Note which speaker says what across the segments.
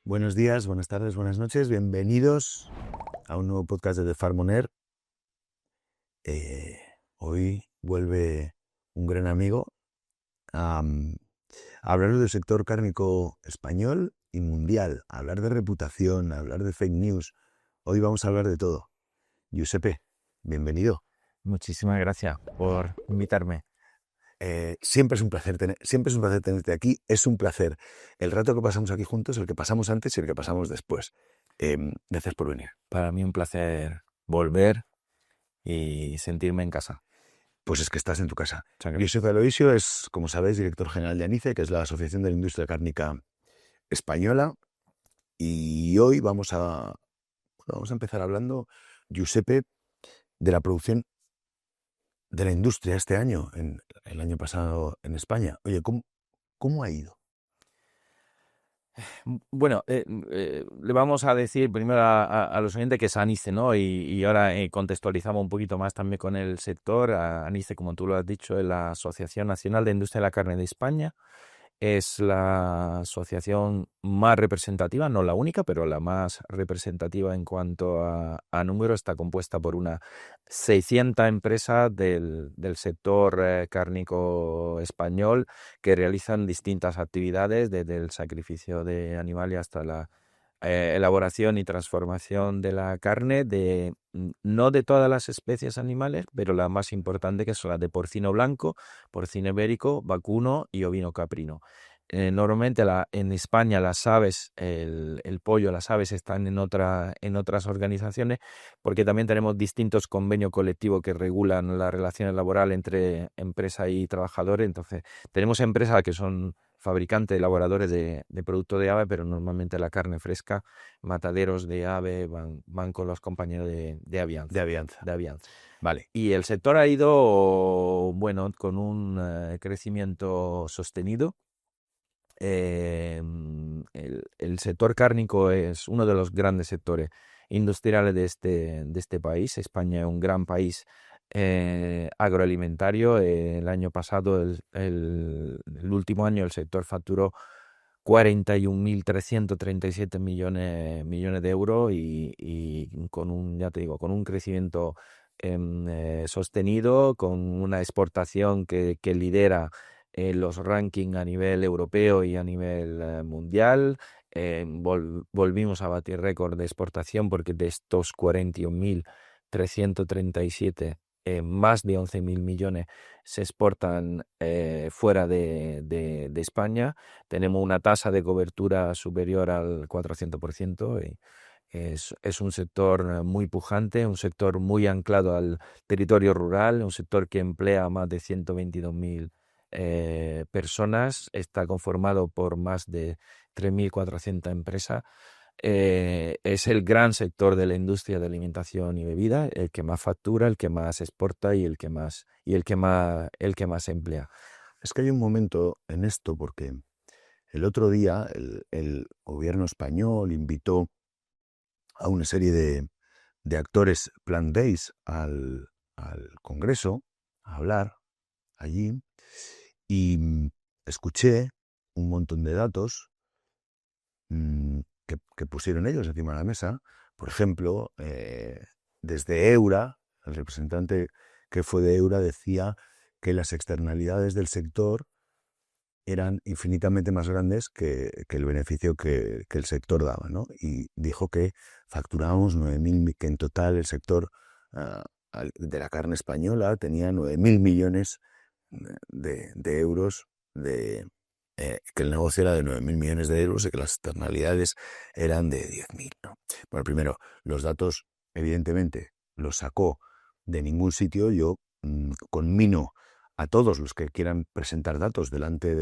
Speaker 1: Buenos días, buenas tardes, buenas noches. Bienvenidos a un nuevo podcast de The Farm On Air. Hoy vuelve un gran amigo a hablar del sector cárnico español y mundial, a hablar de reputación, a hablar de fake news. Hoy vamos a hablar de todo. Giuseppe, bienvenido.
Speaker 2: Muchísimas gracias por invitarme.
Speaker 1: Siempre es un placer tenerte aquí. Es un placer el rato que pasamos aquí juntos, el que pasamos antes y el que pasamos después. Gracias por venir.
Speaker 2: Para mí un placer volver y sentirme en casa.
Speaker 1: Pues es que estás en tu casa.
Speaker 2: Muchas gracias.
Speaker 1: Giuseppe Aloisio es, como sabéis, director general de ANICE, que es la Asociación de la Industria Cárnica Española. Y hoy vamos a empezar hablando, Giuseppe, de la producción de la industria este año, el año pasado en España. Oye, ¿cómo ha ido?
Speaker 2: Bueno, le vamos a decir primero a los oyentes que es ANICE, ¿no? Y ahora contextualizamos un poquito más también con el sector. ANICE, como tú lo has dicho, es la Asociación Nacional de Industria de la Carne de España. Es la asociación más representativa, no la única, pero la más representativa en cuanto a número. Está compuesta por unas 600 empresas del sector cárnico español que realizan distintas actividades, desde el sacrificio de animales hasta la elaboración y transformación de la carne, no de todas las especies animales, pero las más importantes, que son las de porcino blanco, porcino ibérico, vacuno y ovino caprino. Normalmente en España las aves, el pollo, las aves están en otras organizaciones, porque también tenemos distintos convenios colectivos que regulan las relaciones laborales entre empresa y trabajadores. Entonces, tenemos empresas que son fabricantes, elaboradores de productos de ave, pero normalmente la carne fresca, mataderos de ave, van con los compañeros de Avianza.
Speaker 1: De Avianza.
Speaker 2: De Avianza.
Speaker 1: Vale.
Speaker 2: Y el sector ha ido, bueno, con un crecimiento sostenido. El sector cárnico es uno de los grandes sectores industriales de este país. España es un gran país agroalimentario. El año pasado, el último año, el sector facturó 41.337 millones de euros y ya te digo, con un crecimiento sostenido, con una exportación que lidera los rankings a nivel europeo y a nivel mundial. Volvimos a batir récord de exportación, porque de estos 41.337, más de 11.000 millones se exportan fuera de España. Tenemos una tasa de cobertura superior al 400%. Es un sector muy pujante, un sector muy anclado al territorio rural, un sector que emplea a más de 122.000 personas. Está conformado por más de 3.400 empresas. Es el gran sector de la industria de alimentación y bebida, el que más factura, el que más exporta y el que más emplea.
Speaker 1: Es que hay un momento en esto, porque el otro día el gobierno español invitó a una serie de actores plant-based al Congreso a hablar allí, y escuché un montón de datos que pusieron ellos encima de la mesa. Por ejemplo, desde Eura, el representante que fue de Eura decía que las externalidades del sector eran infinitamente más grandes que el beneficio que el sector daba, ¿no? Y dijo que facturábamos 9.000, que en total el sector de la carne española tenía 9.000 millones de euros, que el negocio era de 9.000 millones de euros y que las externalidades eran de 10.000, ¿no? Bueno, primero, los datos, evidentemente, los sacó de ningún sitio. Yo conmino a todos los que quieran presentar datos delante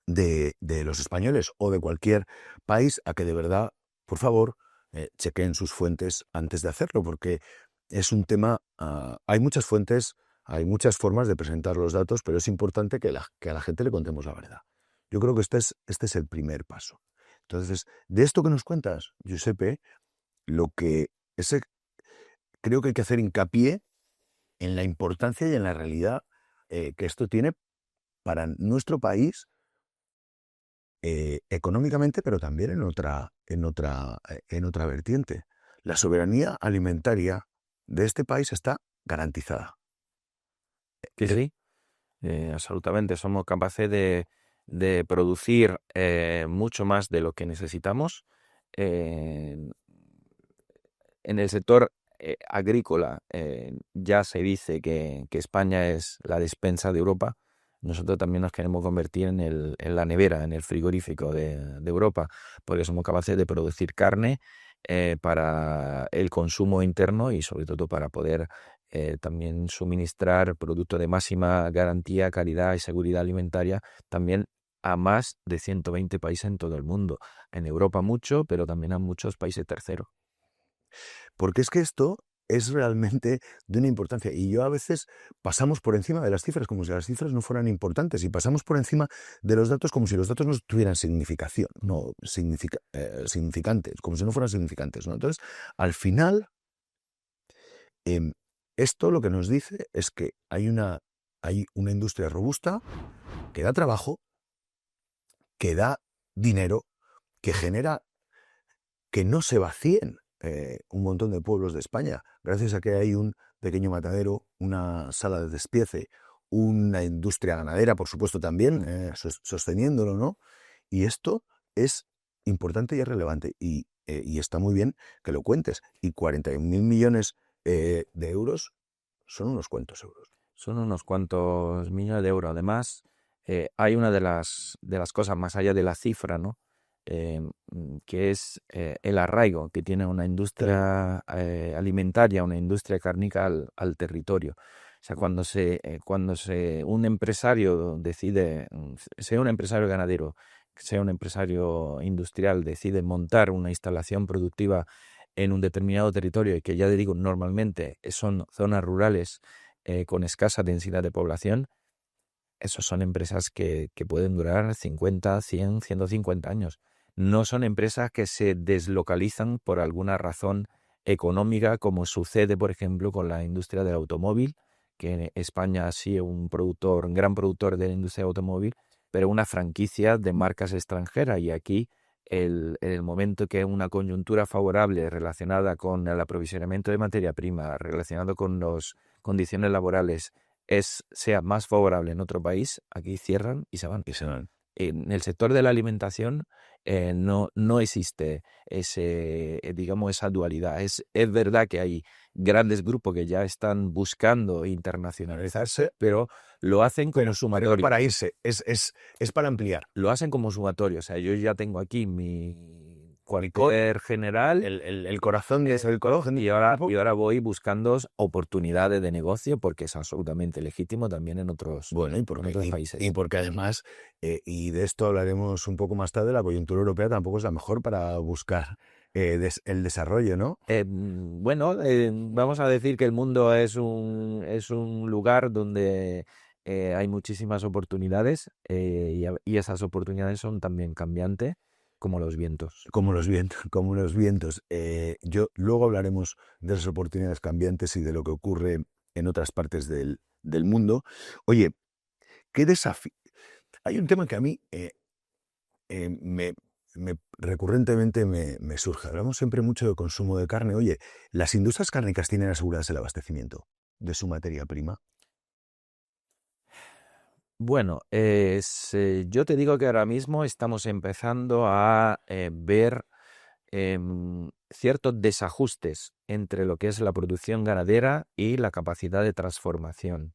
Speaker 1: de los españoles o de cualquier país a que de verdad, por favor, chequeen sus fuentes antes de hacerlo, porque es un tema, hay muchas fuentes, hay muchas formas de presentar los datos, pero es importante que a la gente le contemos la verdad. Yo creo que este es el primer paso. Entonces, de esto que nos cuentas, Giuseppe, lo que ese, creo que hay que hacer hincapié en la importancia y en la realidad que esto tiene para nuestro país, económicamente, pero también en otra vertiente. La soberanía alimentaria de este país está garantizada.
Speaker 2: Que
Speaker 1: Eh,
Speaker 2: sí, absolutamente. Somos capaces de producir mucho más de lo que necesitamos. Eh, en el sector agrícola ya se dice que España es la despensa de Europa. Nosotros también nos queremos convertir en la nevera, en el frigorífico de Europa, porque somos capaces de producir carne para el consumo interno y sobre todo para poder también suministrar productos de máxima garantía, calidad y seguridad alimentaria también a más de 120 países en todo el mundo. En Europa mucho, pero también a muchos países terceros.
Speaker 1: Porque es que esto es realmente de una importancia. Y yo a veces pasamos por encima de las cifras como si las cifras no fueran importantes y pasamos por encima de los datos como si los datos no tuvieran significación, no significantes, como si no fueran significantes, ¿no? Entonces, al final, em, esto lo que nos dice es que hay una industria robusta que da trabajo, que da dinero, que genera que no se vacíen un montón de pueblos de España, gracias a que hay un pequeño matadero, una sala de despiece, una industria ganadera, por supuesto, también, sosteniéndolo, ¿no? Y esto es importante y es relevante, y está muy bien que lo cuentes. Y 41.000 millones de euros son unos cuantos euros.
Speaker 2: Son unos cuantos millones de euros. Además, hay una de las cosas más allá de la cifra, ¿no? Que es el arraigo que tiene una industria alimentaria, una industria cárnica al territorio. O sea, un empresario decide, sea un empresario ganadero, sea un empresario industrial, decide montar una instalación productiva en un determinado territorio, y que ya te digo, normalmente son zonas rurales con escasa densidad de población, esos son empresas que pueden durar 50, 100, 150 años. No son empresas que se deslocalizan por alguna razón económica, como sucede, por ejemplo, con la industria del automóvil, que en España sí es un gran productor de la industria del automóvil, pero una franquicia de marcas extranjeras. Y aquí, en el momento que una coyuntura favorable relacionada con el aprovisionamiento de materia prima, relacionado con las condiciones laborales, sea más favorable en otro país, aquí cierran y se van.
Speaker 1: Y se van.
Speaker 2: En el sector de la alimentación no existe digamos, esa dualidad. Es verdad que hay grandes grupos que ya están buscando internacionalizarse, pero lo hacen como
Speaker 1: Pero no
Speaker 2: sumatorio.
Speaker 1: para irse, es para ampliar.
Speaker 2: Lo hacen como sumatorio. O sea, yo ya tengo aquí mi
Speaker 1: Mi
Speaker 2: cuartel general
Speaker 1: el corazón es el corazón.
Speaker 2: y ahora voy buscando oportunidades de negocio, porque es absolutamente legítimo también en otros,
Speaker 1: Bueno, y
Speaker 2: en
Speaker 1: porque,
Speaker 2: otros
Speaker 1: y,
Speaker 2: países.
Speaker 1: y porque además, y de esto hablaremos un poco más tarde, la coyuntura europea tampoco es la mejor para buscar el desarrollo, ¿no?
Speaker 2: Bueno, vamos a decir que el mundo es un lugar donde hay muchísimas oportunidades, y esas oportunidades son también cambiantes, como los vientos.
Speaker 1: Como los vientos, como los vientos. Luego hablaremos de las oportunidades cambiantes y de lo que ocurre en otras partes del mundo. Oye, qué desafío. Hay un tema que a mí recurrentemente me surge. Hablamos siempre mucho de consumo de carne. Oye, ¿las industrias cárnicas tienen aseguradas el abastecimiento de su materia prima?
Speaker 2: Bueno, yo te digo que ahora mismo estamos empezando a ver ciertos desajustes entre lo que es la producción ganadera y la capacidad de transformación.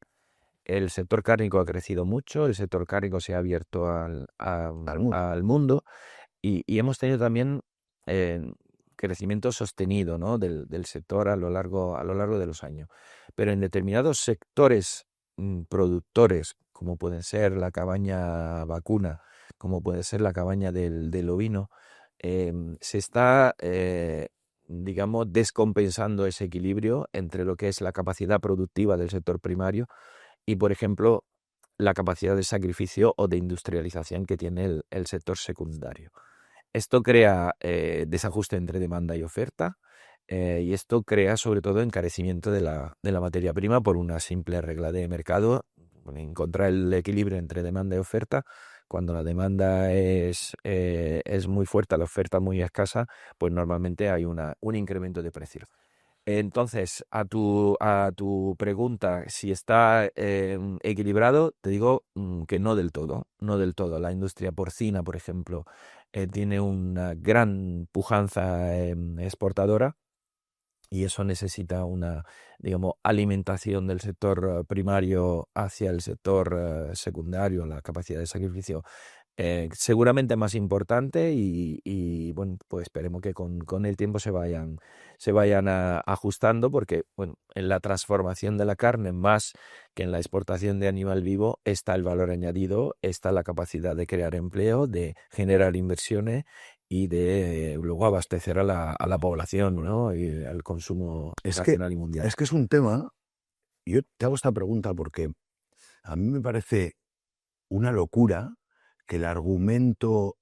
Speaker 2: El sector cárnico ha crecido mucho, el sector cárnico se ha abierto
Speaker 1: Al mundo.
Speaker 2: al mundo, y hemos tenido también eh, crecimiento sostenido, ¿no?, del sector a lo largo de los años. Pero en determinados sectores productores, como pueden ser la cabaña vacuna, como puede ser la cabaña del ovino, se está, digamos, descompensando ese equilibrio entre lo que es la capacidad productiva del sector primario y, por ejemplo, la capacidad de sacrificio o de industrialización que tiene el sector secundario. Esto crea desajuste entre demanda y oferta, y esto crea sobre todo encarecimiento de la materia prima por una simple regla de mercado, encontrar el equilibrio entre demanda y oferta, cuando la demanda es muy fuerte, la oferta muy escasa, pues normalmente hay un incremento de precio. Entonces, a tu pregunta, si está equilibrado, te digo que no del todo, no del todo. La industria porcina, por ejemplo, tiene una gran pujanza exportadora y eso necesita una, digamos, alimentación del sector primario hacia el sector secundario, la capacidad de sacrificio seguramente más importante y, bueno, pues esperemos que con el tiempo se vayan ajustando porque, bueno, en la transformación de la carne más que en la exportación de animal vivo está el valor añadido, está la capacidad de crear empleo, de generar inversiones y de luego abastecer a la población, ¿no? Y al consumo
Speaker 1: Es que,
Speaker 2: nacional y mundial.
Speaker 1: es que es un tema, y yo te hago esta pregunta porque a mí me parece una locura que el argumento,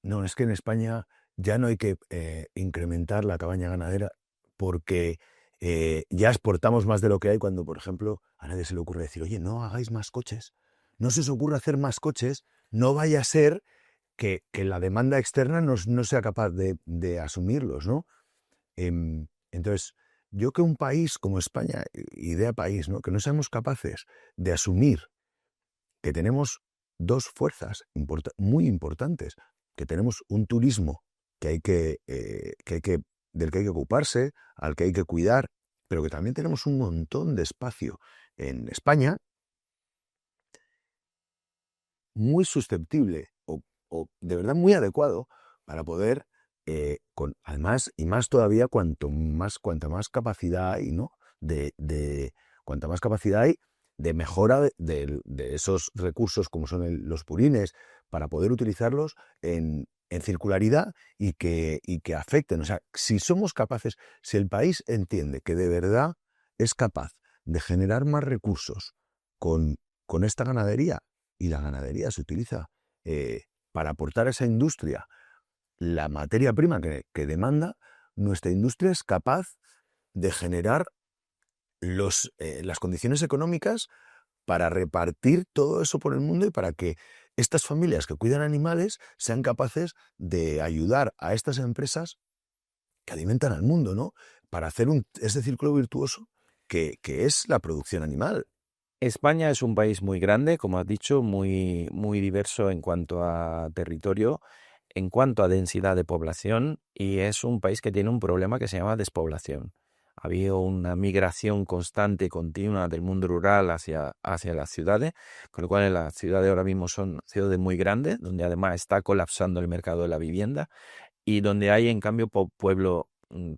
Speaker 1: no, es que en España ya no hay que incrementar la cabaña ganadera porque ya exportamos más de lo que hay cuando, por ejemplo, a nadie se le ocurre decir, oye, no hagáis más coches, no se os ocurre hacer más coches, no vaya a ser que la demanda externa no sea capaz de asumirlos, ¿no? Entonces, yo que un país como España, idea país, ¿no? Que no seamos capaces de asumir que tenemos dos fuerzas muy importantes, que tenemos un turismo del que hay que ocuparse, al que hay que cuidar, pero que también tenemos un montón de espacio en España muy susceptible o de verdad muy adecuado para poder, además, y más todavía, cuanta más capacidad hay, ¿no? Cuanta más capacidad hay de mejora de esos recursos como son los purines, para poder utilizarlos en circularidad y que afecten. O sea, si somos capaces, si el país entiende que de verdad es capaz de generar más recursos con esta ganadería, y la ganadería se utiliza para aportar a esa industria la materia prima que demanda, nuestra industria es capaz de generar las condiciones económicas para repartir todo eso por el mundo y para que estas familias que cuidan animales sean capaces de ayudar a estas empresas que alimentan al mundo, ¿no? Para hacer ese círculo virtuoso que es la producción animal.
Speaker 2: España es un país muy grande, como has dicho, muy, muy diverso en cuanto a territorio, en cuanto a densidad de población, y es un país que tiene un problema que se llama despoblación. Ha habido una migración constante y continua del mundo rural hacia las ciudades, con lo cual en las ciudades ahora mismo son ciudades muy grandes, donde además está colapsando el mercado de la vivienda y donde hay en cambio pueblo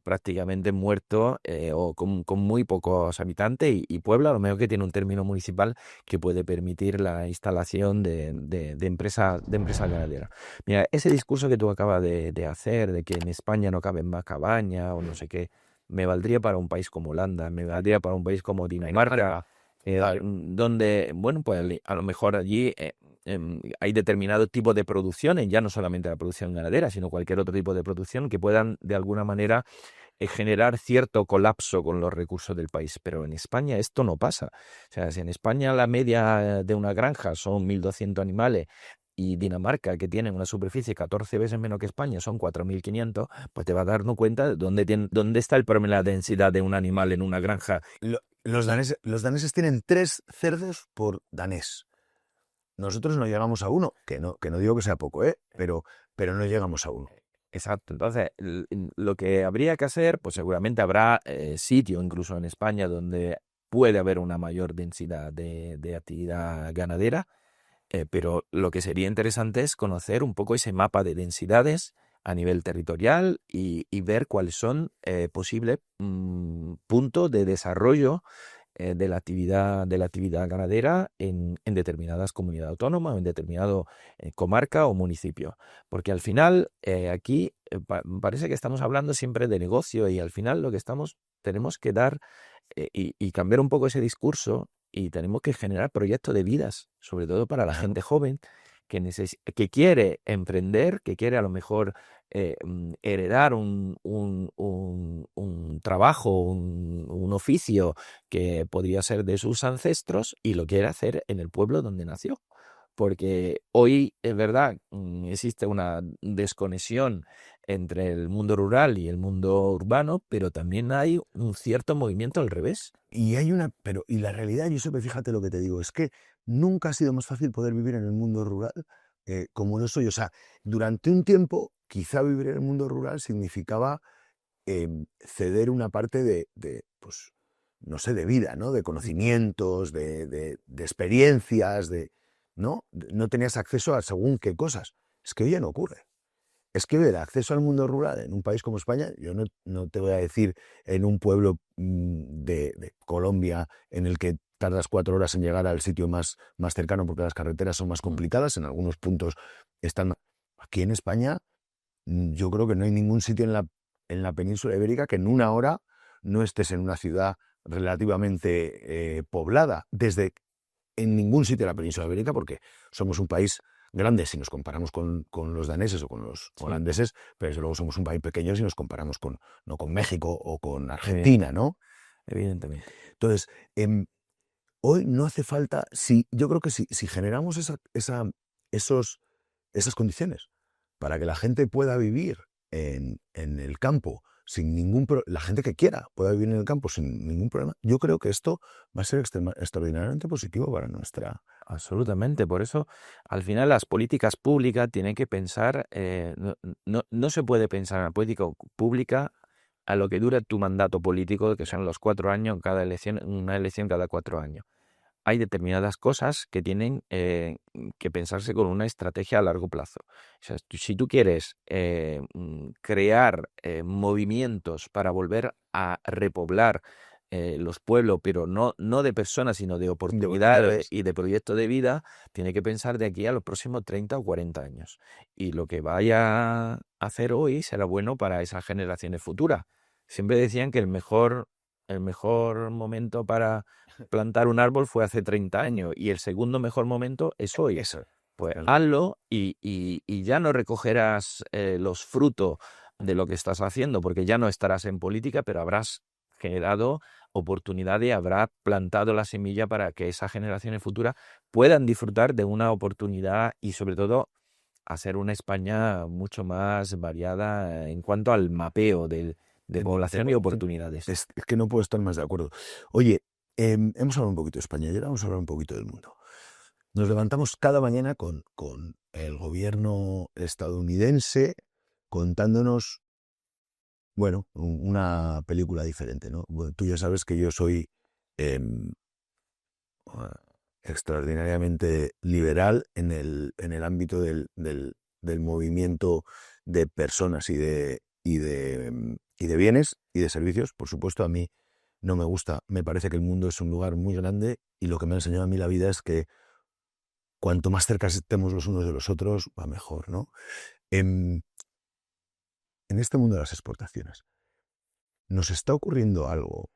Speaker 2: prácticamente muerto o con muy pocos habitantes y pueblo a lo mejor que tiene un término municipal que puede permitir la instalación de empresas ganaderas. Mira, ese discurso que tú acabas de hacer de que en España no caben más cabañas o no sé qué, me valdría para un país como Holanda, me valdría para un país como Dinamarca,
Speaker 1: Claro.
Speaker 2: donde, bueno, pues a lo mejor allí hay determinados tipos de producciones, ya no solamente la producción ganadera, sino cualquier otro tipo de producción que puedan de alguna manera generar cierto colapso con los recursos del país. Pero en España esto no pasa. O sea, si en España la media de una granja son 1.200 animales y Dinamarca, que tiene una superficie 14 veces menos que España, son 4.500, pues te vas a dar cuenta de dónde está el problema de la densidad de un animal en una granja.
Speaker 1: Los daneses tienen 3 cerdos por danés. Nosotros no llegamos a uno, que no digo que sea poco, pero no llegamos a uno.
Speaker 2: Exacto. Entonces, lo que habría que hacer, pues seguramente habrá sitio incluso en España donde puede haber una mayor densidad de actividad ganadera, pero lo que sería interesante es conocer un poco ese mapa de densidades a nivel territorial y ver cuáles son posibles puntos de desarrollo de la actividad ganadera en determinadas comunidades autónomas o en determinado comarca o municipio. Porque al final aquí parece que estamos hablando siempre de negocio y al final lo que tenemos que dar y cambiar un poco ese discurso y tenemos que generar proyectos de vidas, sobre todo para la
Speaker 1: Claro.
Speaker 2: gente joven que quiere emprender, que quiere a lo mejor heredar un trabajo, un oficio que podría ser de sus ancestros y lo quiere hacer en el pueblo donde nació. porque hoy es verdad, existe una desconexión entre el mundo rural y el mundo urbano, pero también hay un cierto movimiento al revés.
Speaker 1: Y la realidad, Giuseppe, fíjate lo que te digo, es que nunca ha sido más fácil poder vivir en el mundo rural como lo soy. O sea, durante un tiempo, quizá vivir en el mundo rural significaba ceder una parte pues, no sé, de vida, ¿no? De conocimientos, de experiencias, ¿no? No tenías acceso a según qué cosas. Es que hoy ya no ocurre. Es que el acceso al mundo rural en un país como España, yo no te voy a decir en un pueblo de Colombia en el que tardas 4 horas en llegar al sitio más cercano porque las carreteras son más complicadas, en algunos puntos están. Aquí en España, yo creo que no hay ningún sitio en la península ibérica que en una hora no estés en una ciudad relativamente poblada, en ningún sitio de la península ibérica, porque somos un país grande si nos comparamos con los daneses o con los holandeses, pero desde luego somos un país pequeño si nos comparamos no con México o con Argentina, ¿no?
Speaker 2: Evidentemente.
Speaker 1: Entonces, hoy no hace falta, yo creo que si generamos esas condiciones para que la gente pueda vivir en el campo sin la gente que quiera pueda vivir en el campo sin ningún problema, yo creo que esto va a ser extraordinariamente positivo para nuestra.
Speaker 2: Absolutamente, por eso al final las políticas públicas tienen que pensar, no se puede pensar en la política pública a lo que dura tu mandato político, que son los 4 años, una elección cada 4 años. Hay determinadas cosas que tienen que pensarse con una estrategia a largo plazo. O sea, si tú quieres crear movimientos para volver a repoblar los pueblos, pero no de personas, sino de oportunidades y de proyectos de vida, tiene que pensar de aquí a los próximos 30 o 40 años. Y lo que vaya a hacer hoy será bueno para esas generaciones futuras. Siempre decían que el mejor momento para plantar un árbol fue hace 30 años y el segundo mejor momento es hoy.
Speaker 1: Eso.
Speaker 2: Pues
Speaker 1: Claro.
Speaker 2: hazlo y ya no recogerás los frutos de lo que estás haciendo, porque ya no estarás en política, pero habrás generado oportunidad y habrás plantado la semilla para que esas generaciones futuras puedan disfrutar de una oportunidad y sobre todo hacer una España mucho más variada en cuanto al mapeo de población y oportunidades.
Speaker 1: Es que no puedo estar más de acuerdo. Oye, hemos hablado un poquito de España y ahora vamos a hablar un poquito del mundo. Nos levantamos cada mañana con el gobierno estadounidense contándonos, bueno, una película diferente, ¿no? Bueno, tú ya sabes que yo soy em, extraordinariamente liberal en el ámbito del movimiento de personas y de bienes y de servicios. Por supuesto, a mí no me gusta, me parece que el mundo es un lugar muy grande y lo que me ha enseñado a mí la vida es que cuanto más cerca estemos los unos de los otros, va mejor, ¿no? En este mundo de las exportaciones, ¿nos está ocurriendo algo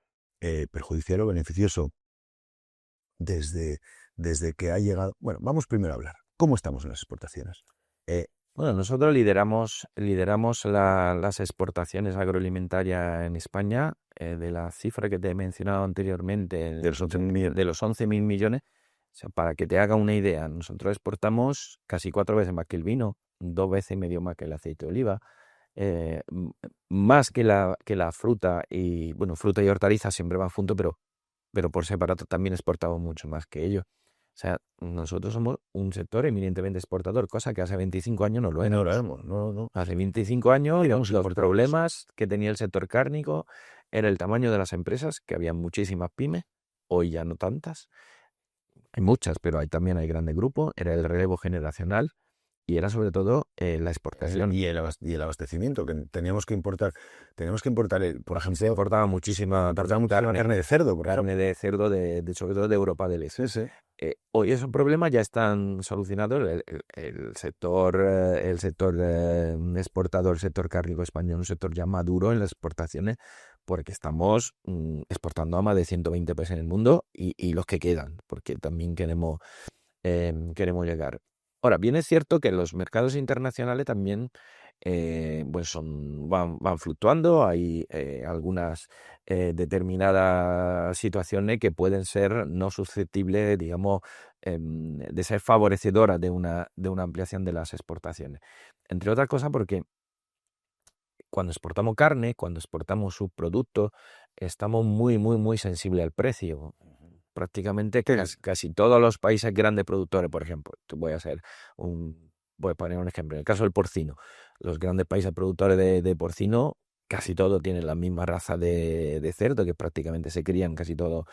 Speaker 1: perjudicial o beneficioso desde que ha llegado? Bueno, vamos primero a hablar. ¿Cómo estamos en las exportaciones?
Speaker 2: Bueno, nosotros lideramos las exportaciones agroalimentarias en España, de la cifra que te he mencionado anteriormente,
Speaker 1: De los 11.000 millones.
Speaker 2: de los 11.000 millones. O sea, para que te haga una idea, nosotros exportamos casi 4 veces más que el vino, 2 veces y medio más que el aceite de oliva, más que la fruta y, bueno, fruta y hortalizas siempre van juntos, pero por separado también exportamos mucho más que ellos. O sea, nosotros somos un sector eminentemente exportador, cosa que hace 25 años no lo
Speaker 1: No lo
Speaker 2: éramos.
Speaker 1: haremos, no.
Speaker 2: Hace 25 años
Speaker 1: Éramos
Speaker 2: los
Speaker 1: importadores.
Speaker 2: problemas que tenía el sector cárnico era el tamaño de las empresas, que había muchísimas pymes, hoy ya no tantas. Hay muchas, pero también hay grandes grupos. Era el relevo generacional y era sobre todo la exportación.
Speaker 1: Y el abastecimiento, que teníamos que importar, por ejemplo,
Speaker 2: Se importaba muchísima
Speaker 1: carne de cerdo, por ejemplo.
Speaker 2: carne de cerdo, sobre todo de Europa del Este.
Speaker 1: Sí.
Speaker 2: Hoy esos problemas ya están solucionados. El sector exportador, el sector cárnico español, un sector ya maduro en las exportaciones, porque estamos exportando a más de 120 países en el mundo y los que quedan, porque también queremos llegar. Ahora, bien es cierto que los mercados internacionales también pues van fluctuando. Hay algunas determinadas situaciones que pueden ser no susceptibles, digamos, de ser favorecedoras de una ampliación de las exportaciones. Entre otras cosas porque cuando exportamos carne, cuando exportamos subproductos, estamos muy, muy, muy sensibles al precio. Prácticamente casi todos los países grandes productores, por ejemplo, voy a poner un ejemplo, en el caso del porcino, los grandes países productores de porcino, casi todos tienen la misma raza de cerdo, que prácticamente se crían casi todos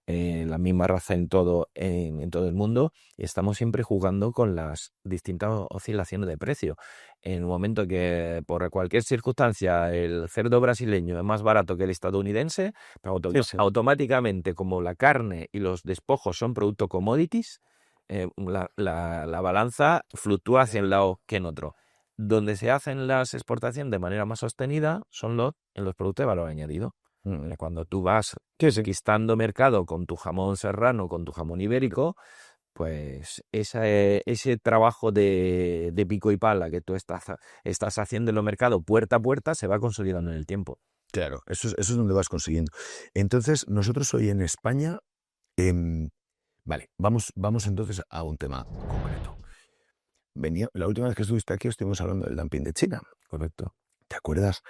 Speaker 2: la misma raza en todo el mundo, y estamos siempre jugando con las distintas oscilaciones de precio. En un momento que por cualquier circunstancia el cerdo brasileño es más barato que el estadounidense, automáticamente, como la carne y los despojos son producto commodities, la balanza fluctúa hacia un lado que en otro. Donde se hacen las exportaciones de manera más sostenida son en los productos de valor añadido. Cuando tú vas conquistando mercado con tu jamón serrano, con tu jamón ibérico, pues ese trabajo de pico y pala que tú estás haciendo en los mercados puerta a puerta se va consolidando en el tiempo.
Speaker 1: Claro, eso es donde vas consiguiendo. Entonces, nosotros hoy en España, vale, vamos entonces a un tema concreto. La última vez que estuviste aquí estuvimos hablando del dumping de China.
Speaker 2: Correcto.
Speaker 1: ¿Te acuerdas?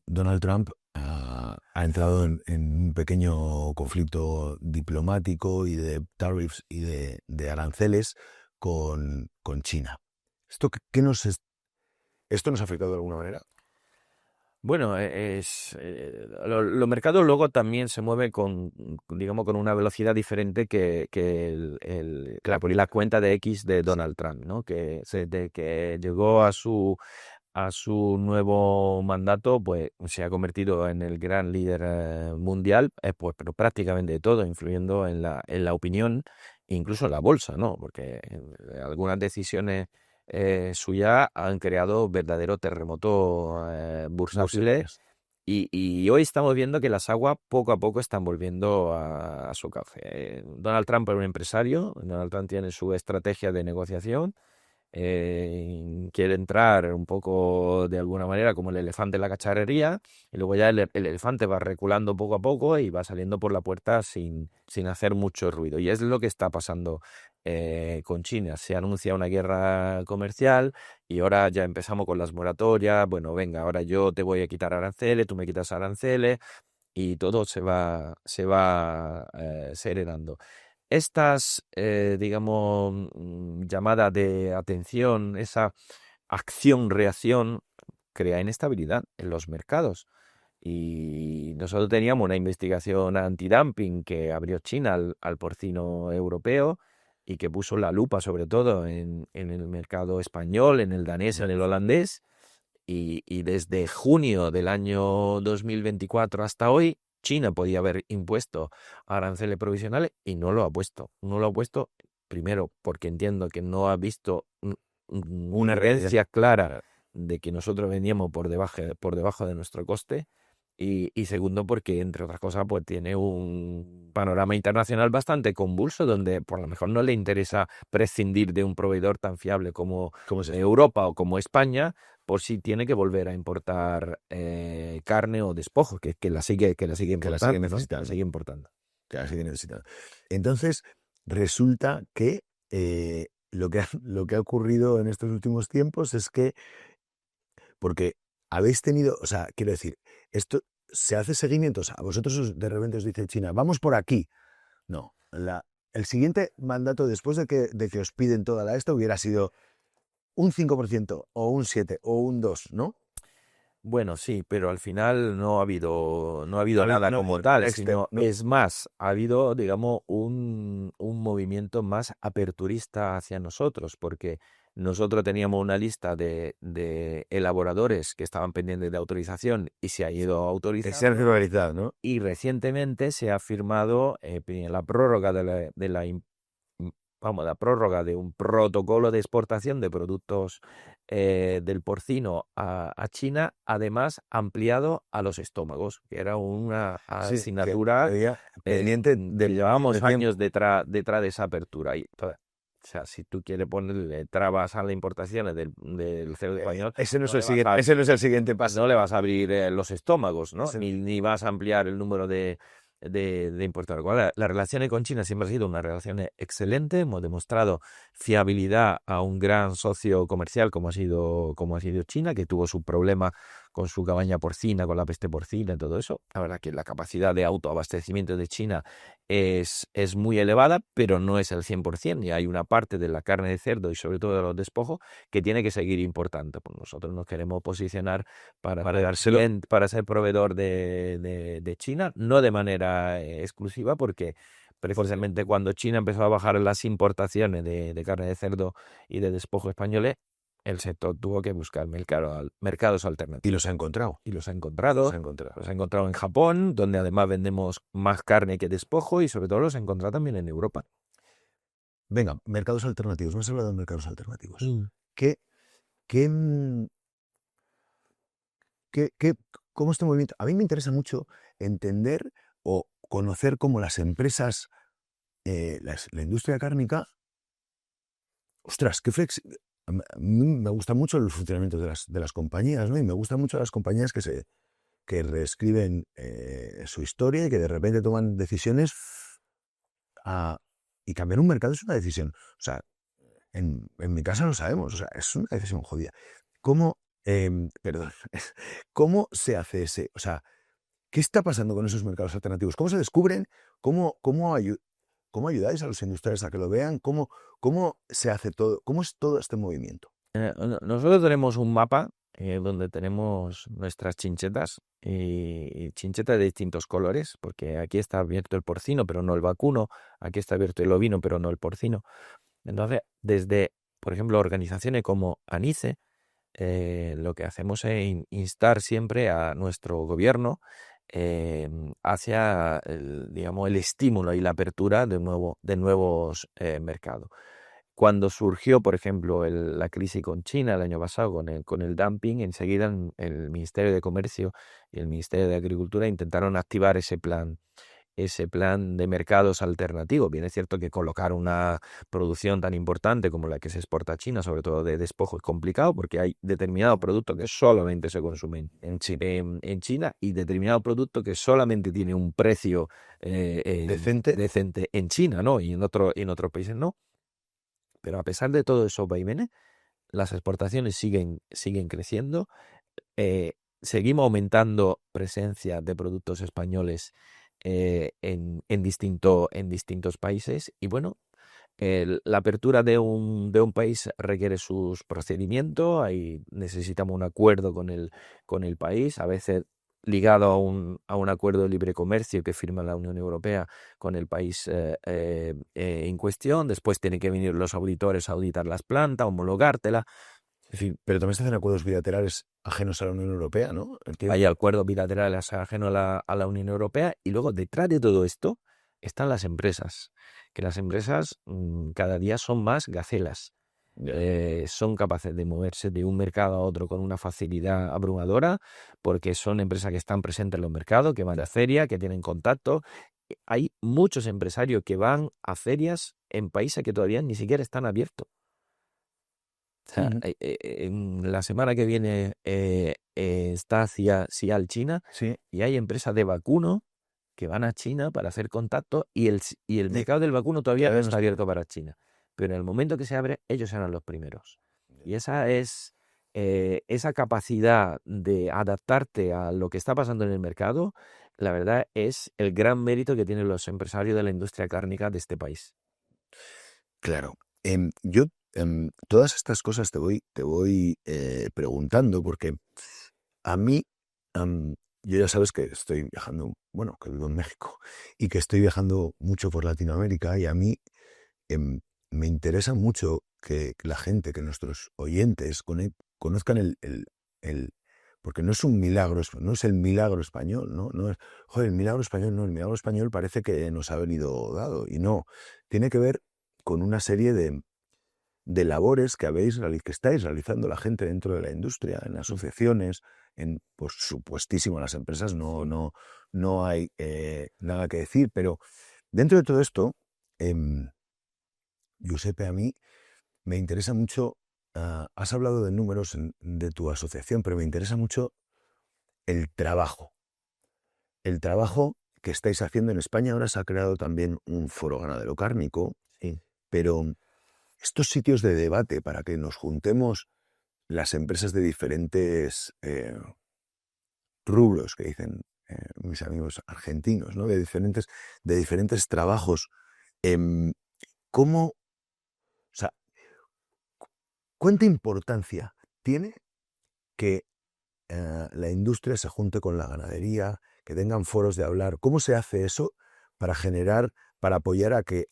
Speaker 1: Donald Trump ha entrado en un pequeño conflicto diplomático y de tariffs y de aranceles con China. ¿Esto nos ha afectado de alguna manera?
Speaker 2: Bueno, los mercados luego también se mueven digamos, con una velocidad diferente que la cuenta de X de Donald Trump, ¿no? Que desde que llegó a su nuevo mandato, pues se ha convertido en el gran líder mundial, pues, pero prácticamente de todo, influyendo en la opinión, incluso en la bolsa, ¿no? Porque algunas decisiones suyas han creado verdadero terremoto bursátil. Y hoy estamos viendo que las aguas poco a poco están volviendo a su cauce. Donald Trump es un empresario, Donald Trump tiene su estrategia de negociación. Quiere entrar un poco de alguna manera como el elefante en la cacharrería, y luego ya el elefante va reculando poco a poco y va saliendo por la puerta sin hacer mucho ruido. Y es lo que está pasando con China. Se anuncia una guerra comercial y ahora ya empezamos con las moratorias. Bueno, venga, ahora yo te voy a quitar aranceles, tú me quitas aranceles, y todo se va serenando. Estas, digamos, llamadas de atención, esa acción-reacción, crea inestabilidad en los mercados. Y nosotros teníamos una investigación antidumping que abrió China al porcino europeo y que puso la lupa sobre todo en el mercado español, en el danés, en el holandés. Y desde junio del año 2024 hasta hoy, China podía haber impuesto aranceles provisionales y no lo ha puesto. No lo ha puesto, primero, porque entiendo que no ha visto una evidencia clara de que nosotros veníamos por debajo de nuestro coste. Y segundo, porque, entre otras cosas, pues tiene un panorama internacional bastante convulso, donde por lo mejor no le interesa prescindir de un proveedor tan fiable como Europa o como España, por si tiene que volver a importar carne o despojos, que la sigue importando, ¿no?
Speaker 1: necesitando.
Speaker 2: La sigue importando.
Speaker 1: Que la sigue necesitando. Entonces, resulta que lo que ha ocurrido en estos últimos tiempos es que, porque habéis tenido, o sea, quiero decir, esto se hace seguimiento, o sea, a vosotros de repente os dice China, vamos por aquí. No, el siguiente mandato después de que os piden toda la esta hubiera sido un 5% o un 7% o un 2%, ¿no?
Speaker 2: Bueno, sí, pero al final no ha habido nada como tal, sino es más, ha habido, digamos, un movimiento más aperturista hacia nosotros, porque nosotros teníamos una lista de elaboradores que estaban pendientes de autorización y se ha ido autorizando.
Speaker 1: ¿no?
Speaker 2: Y recientemente se ha firmado la prórroga la prórroga de un protocolo de exportación de productos del porcino a China, además ampliado a los estómagos, que era una asignatura
Speaker 1: pendiente
Speaker 2: que llevábamos años detrás de esa apertura. O sea, si tú quieres ponerle trabas a las importaciones del cerdo español,
Speaker 1: Ese no es
Speaker 2: no
Speaker 1: el
Speaker 2: le vas
Speaker 1: siguiente,
Speaker 2: a,
Speaker 1: ese no es el siguiente paso.
Speaker 2: no le vas a abrir los estómagos, ¿no?
Speaker 1: Ese-
Speaker 2: Ni vas a ampliar el número de importadores. La relación con China siempre ha sido una relación excelente. Hemos demostrado fiabilidad a un gran socio comercial como ha sido China, que tuvo su problema con su cabaña porcina, con la peste porcina y todo eso. La verdad que la capacidad de autoabastecimiento de China es muy elevada, pero no es el 100%. Y hay una parte de la carne de cerdo y sobre todo de los despojos que tiene que seguir importando. Pues nosotros nos queremos posicionar
Speaker 1: Para dárselo.
Speaker 2: para ser proveedor de China, no de manera exclusiva, porque precisamente cuando China empezó a bajar las importaciones de carne de cerdo y de despojo españoles, el sector tuvo que buscar mercados
Speaker 1: Y
Speaker 2: alternativos.
Speaker 1: los ha encontrado.
Speaker 2: Y los ha
Speaker 1: Los
Speaker 2: encontrado.
Speaker 1: ha encontrado.
Speaker 2: Los ha encontrado en Japón, donde además vendemos más carne que despojo, y sobre todo los ha encontrado también en Europa.
Speaker 1: Venga, mercados alternativos. No has hablado de mercados alternativos.
Speaker 2: Mm.
Speaker 1: ¿Qué, qué, qué- cómo este movimiento? A mí me interesa mucho entender o conocer cómo las empresas, la industria cárnica, ostras, qué a mí me gusta mucho el funcionamiento de las compañías, ¿no? Y me gustan mucho las compañías que reescriben su historia y que de repente toman decisiones y cambiar un mercado es una decisión. O sea, en mi casa lo sabemos, o sea, es una decisión jodida. ¿Cómo, perdón, cómo se hace ese, o sea, qué está pasando con esos mercados alternativos? ¿Cómo se descubren? ¿Cómo ayudáis a los industriales a que lo vean? ¿Cómo se hace todo? ¿Cómo es todo este movimiento?
Speaker 2: Nosotros tenemos un mapa donde tenemos nuestras chinchetas y chinchetas de distintos colores, porque aquí está abierto el porcino, pero no el vacuno, aquí está abierto el ovino, pero no el porcino. Entonces, desde, por ejemplo, organizaciones como ANICE, lo que hacemos es instar siempre a nuestro gobierno hacia digamos, el estímulo y la apertura de nuevos mercados. Cuando surgió, por ejemplo, la crisis con China el año pasado, con el dumping, enseguida el Ministerio de Comercio y el Ministerio de Agricultura intentaron activar ese plan de mercados alternativos. Bien, es cierto que colocar una producción tan importante como la que se exporta a China, sobre todo de despojo, es complicado porque hay determinados productos que solamente se consumen en China y determinados productos que solamente tienen un precio
Speaker 1: Decente.
Speaker 2: decente en China, ¿no? Y en otros países no. Pero a pesar de todo eso vaivenes, las exportaciones siguen creciendo. Seguimos aumentando presencia de productos españoles en distintos países. Y bueno, la apertura de un país requiere sus procedimientos. Ahí necesitamos un acuerdo con el país, a veces ligado a un acuerdo de libre comercio que firma la Unión Europea con el país en cuestión. Después tienen que venir los auditores a auditar las plantas, homologártelas.
Speaker 1: En fin, pero también se hacen acuerdos bilaterales ajenos a la Unión Europea, ¿no? Entiendo.
Speaker 2: Hay acuerdos bilaterales ajenos a la Unión Europea, y luego detrás de todo esto están las empresas, que las empresas cada día son más gacelas. Son capaces de moverse de un mercado a otro con una facilidad abrumadora, porque son empresas que están presentes en los mercados, que van a feria, que tienen contacto. Hay muchos empresarios que van a ferias en países que todavía ni siquiera están abiertos. O sea,
Speaker 1: Ujú.
Speaker 2: en la semana que viene está Sial China,
Speaker 1: Sí.
Speaker 2: y hay empresas de vacuno que van a China para hacer contacto, y el
Speaker 1: Sí.
Speaker 2: mercado del vacuno todavía no
Speaker 1: Todavía no
Speaker 2: está
Speaker 1: está.
Speaker 2: abierto para China. Pero en el momento que se abre, ellos serán los primeros. Y esa capacidad de adaptarte a lo que está pasando en el mercado, la verdad es el gran mérito que tienen los empresarios de la industria cárnica de este país.
Speaker 1: Claro. Yo todas estas cosas te voy preguntando porque a mí, yo ya sabes que estoy viajando, bueno, que vivo en México y que estoy viajando mucho por Latinoamérica y a mí em, me interesa mucho que la gente, que nuestros oyentes conozcan porque no es un milagro, no es el milagro español, ¿no? No es, joder, el milagro español, no, el milagro español parece que nos ha venido dado y no, tiene que ver con una serie de labores que estáis realizando la gente dentro de la industria, en asociaciones, por supuestísimo, en las empresas no hay nada que decir, pero dentro de todo esto, em, Giuseppe, a mí me interesa mucho, has hablado de números de tu asociación, pero me interesa mucho el trabajo. El trabajo que estáis haciendo en España. Ahora se ha creado también un foro ganadero cárnico,
Speaker 2: Sí.
Speaker 1: pero estos sitios de debate para que nos juntemos las empresas de diferentes rubros, que dicen mis amigos argentinos, ¿no? De diferentes trabajos, ¿cómo, o sea, cuánta importancia tiene que la industria se junte con la ganadería, que tengan foros de hablar? ¿Cómo se hace eso para generar, para apoyar a que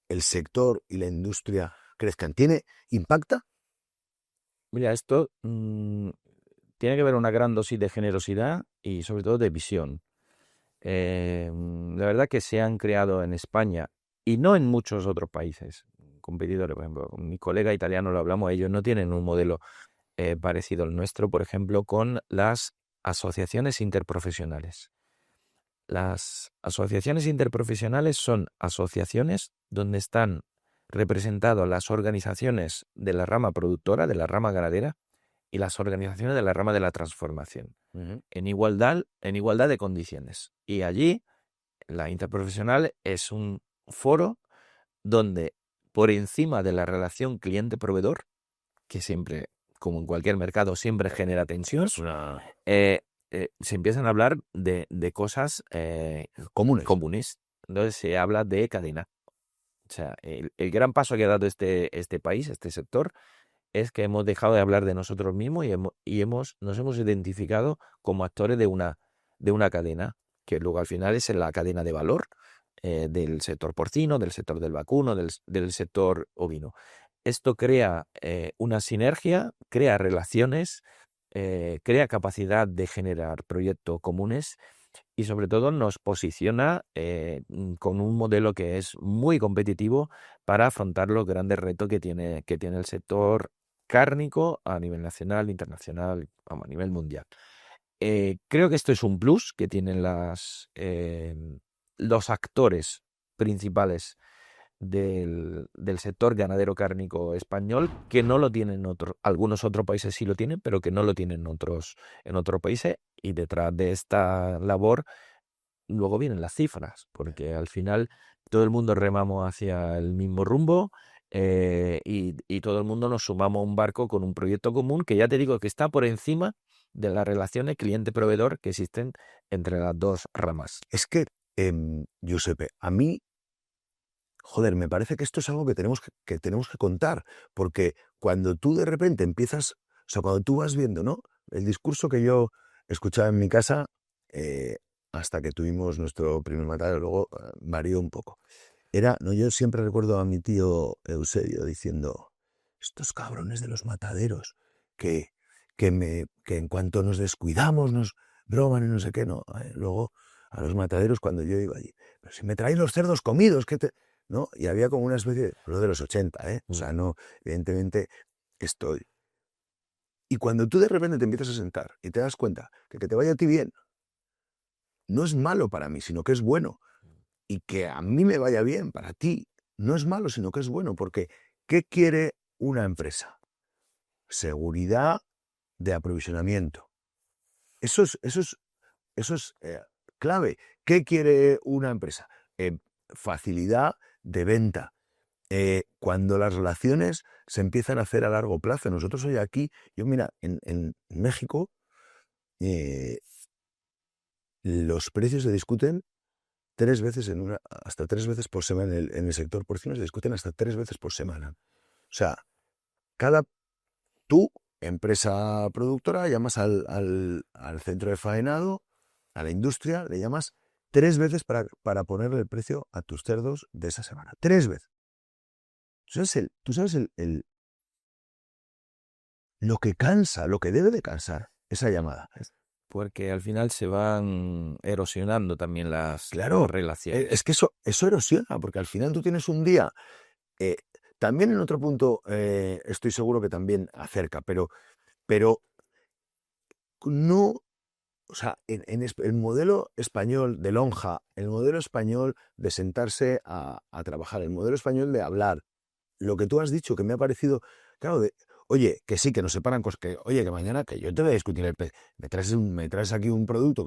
Speaker 1: el sector y la industria crezcan? ¿Impacta?
Speaker 2: Mira, esto tiene que ver una gran dosis de generosidad y sobre todo de visión. La verdad que se han creado en España y no en muchos otros países competidores. Por ejemplo, con mi colega italiano lo hablamos, ellos no tienen un modelo parecido al nuestro, por ejemplo, con las asociaciones interprofesionales. Las asociaciones interprofesionales son asociaciones donde están representadas las organizaciones de la rama productora, de la rama ganadera, y las organizaciones de la rama de la transformación, en igualdad de condiciones. Y allí la interprofesional es un foro donde, por encima de la relación cliente-proveedor, que siempre, como en cualquier mercado, siempre genera tensión, se empiezan a hablar de cosas comunes. Entonces se habla de cadena. O sea, el gran paso que ha dado este país, este sector, es que hemos dejado de hablar de nosotros mismos y nos hemos identificado como actores de una cadena, que luego al final es la cadena de valor del sector porcino, del sector del vacuno, del sector ovino. Esto crea una sinergia, crea relaciones, crea capacidad de generar proyectos comunes y sobre todo nos posiciona con un modelo que es muy competitivo para afrontar los grandes retos que tiene el sector cárnico a nivel nacional, internacional, vamos, a nivel mundial. Creo que esto es un plus que tienen los actores principales del sector ganadero cárnico español, que no lo tienen algunos otros países sí lo tienen, pero que no lo tienen en otros países, y detrás de esta labor luego vienen las cifras, porque al final todo el mundo remamos hacia el mismo rumbo y todo el mundo nos sumamos a un barco con un proyecto común que ya te digo que está por encima de las relaciones cliente-proveedor que existen entre las dos ramas.
Speaker 1: Es que, Giuseppe, a mí, joder, me parece que esto es algo que tenemos que contar, porque cuando tú de repente empiezas, o sea, cuando tú vas viendo, ¿no? El discurso que yo escuchaba en mi casa hasta que tuvimos nuestro primer matadero, luego varió un poco. No, yo siempre recuerdo a mi tío Eusebio diciendo, estos cabrones de los mataderos, que, que en cuanto nos descuidamos nos roban y no sé qué, no. Luego a los mataderos cuando yo iba allí, pero si me traéis los cerdos comidos, ¿no? Y había como una especie de, lo de los 80, ¿eh? O sea, no, evidentemente estoy. Y cuando tú de repente te empiezas a sentar y te das cuenta que te vaya a ti bien, no es malo para mí, sino que es bueno. Y que a mí me vaya bien para ti, no es malo, sino que es bueno, porque ¿qué quiere una empresa? Seguridad de aprovisionamiento. Eso es clave. ¿Qué quiere una empresa? Facilidad de venta. Cuando las relaciones se empiezan a hacer a largo plazo. Nosotros hoy aquí, yo mira, en México, los precios se discuten hasta 3 veces por semana. En el sector porcino se discuten hasta 3 veces por semana. O sea, tú, empresa productora, llamas al centro de faenado, a la industria, le llamas 3 veces para ponerle el precio a tus cerdos de esa semana. 3 veces. Tú sabes lo que cansa, lo que debe de cansar esa llamada.
Speaker 2: Porque al final se van erosionando también las
Speaker 1: Claro,
Speaker 2: relaciones.
Speaker 1: es que eso erosiona, porque al final tú tienes un día. También en otro punto estoy seguro que también acerca, pero no, o sea, el modelo español de lonja, el modelo español de sentarse a trabajar, el modelo español de hablar, lo que tú has dicho, que me ha parecido, claro, oye, que sí, que nos separan cosas, que, oye, que mañana, que yo te voy a discutir me traes aquí un producto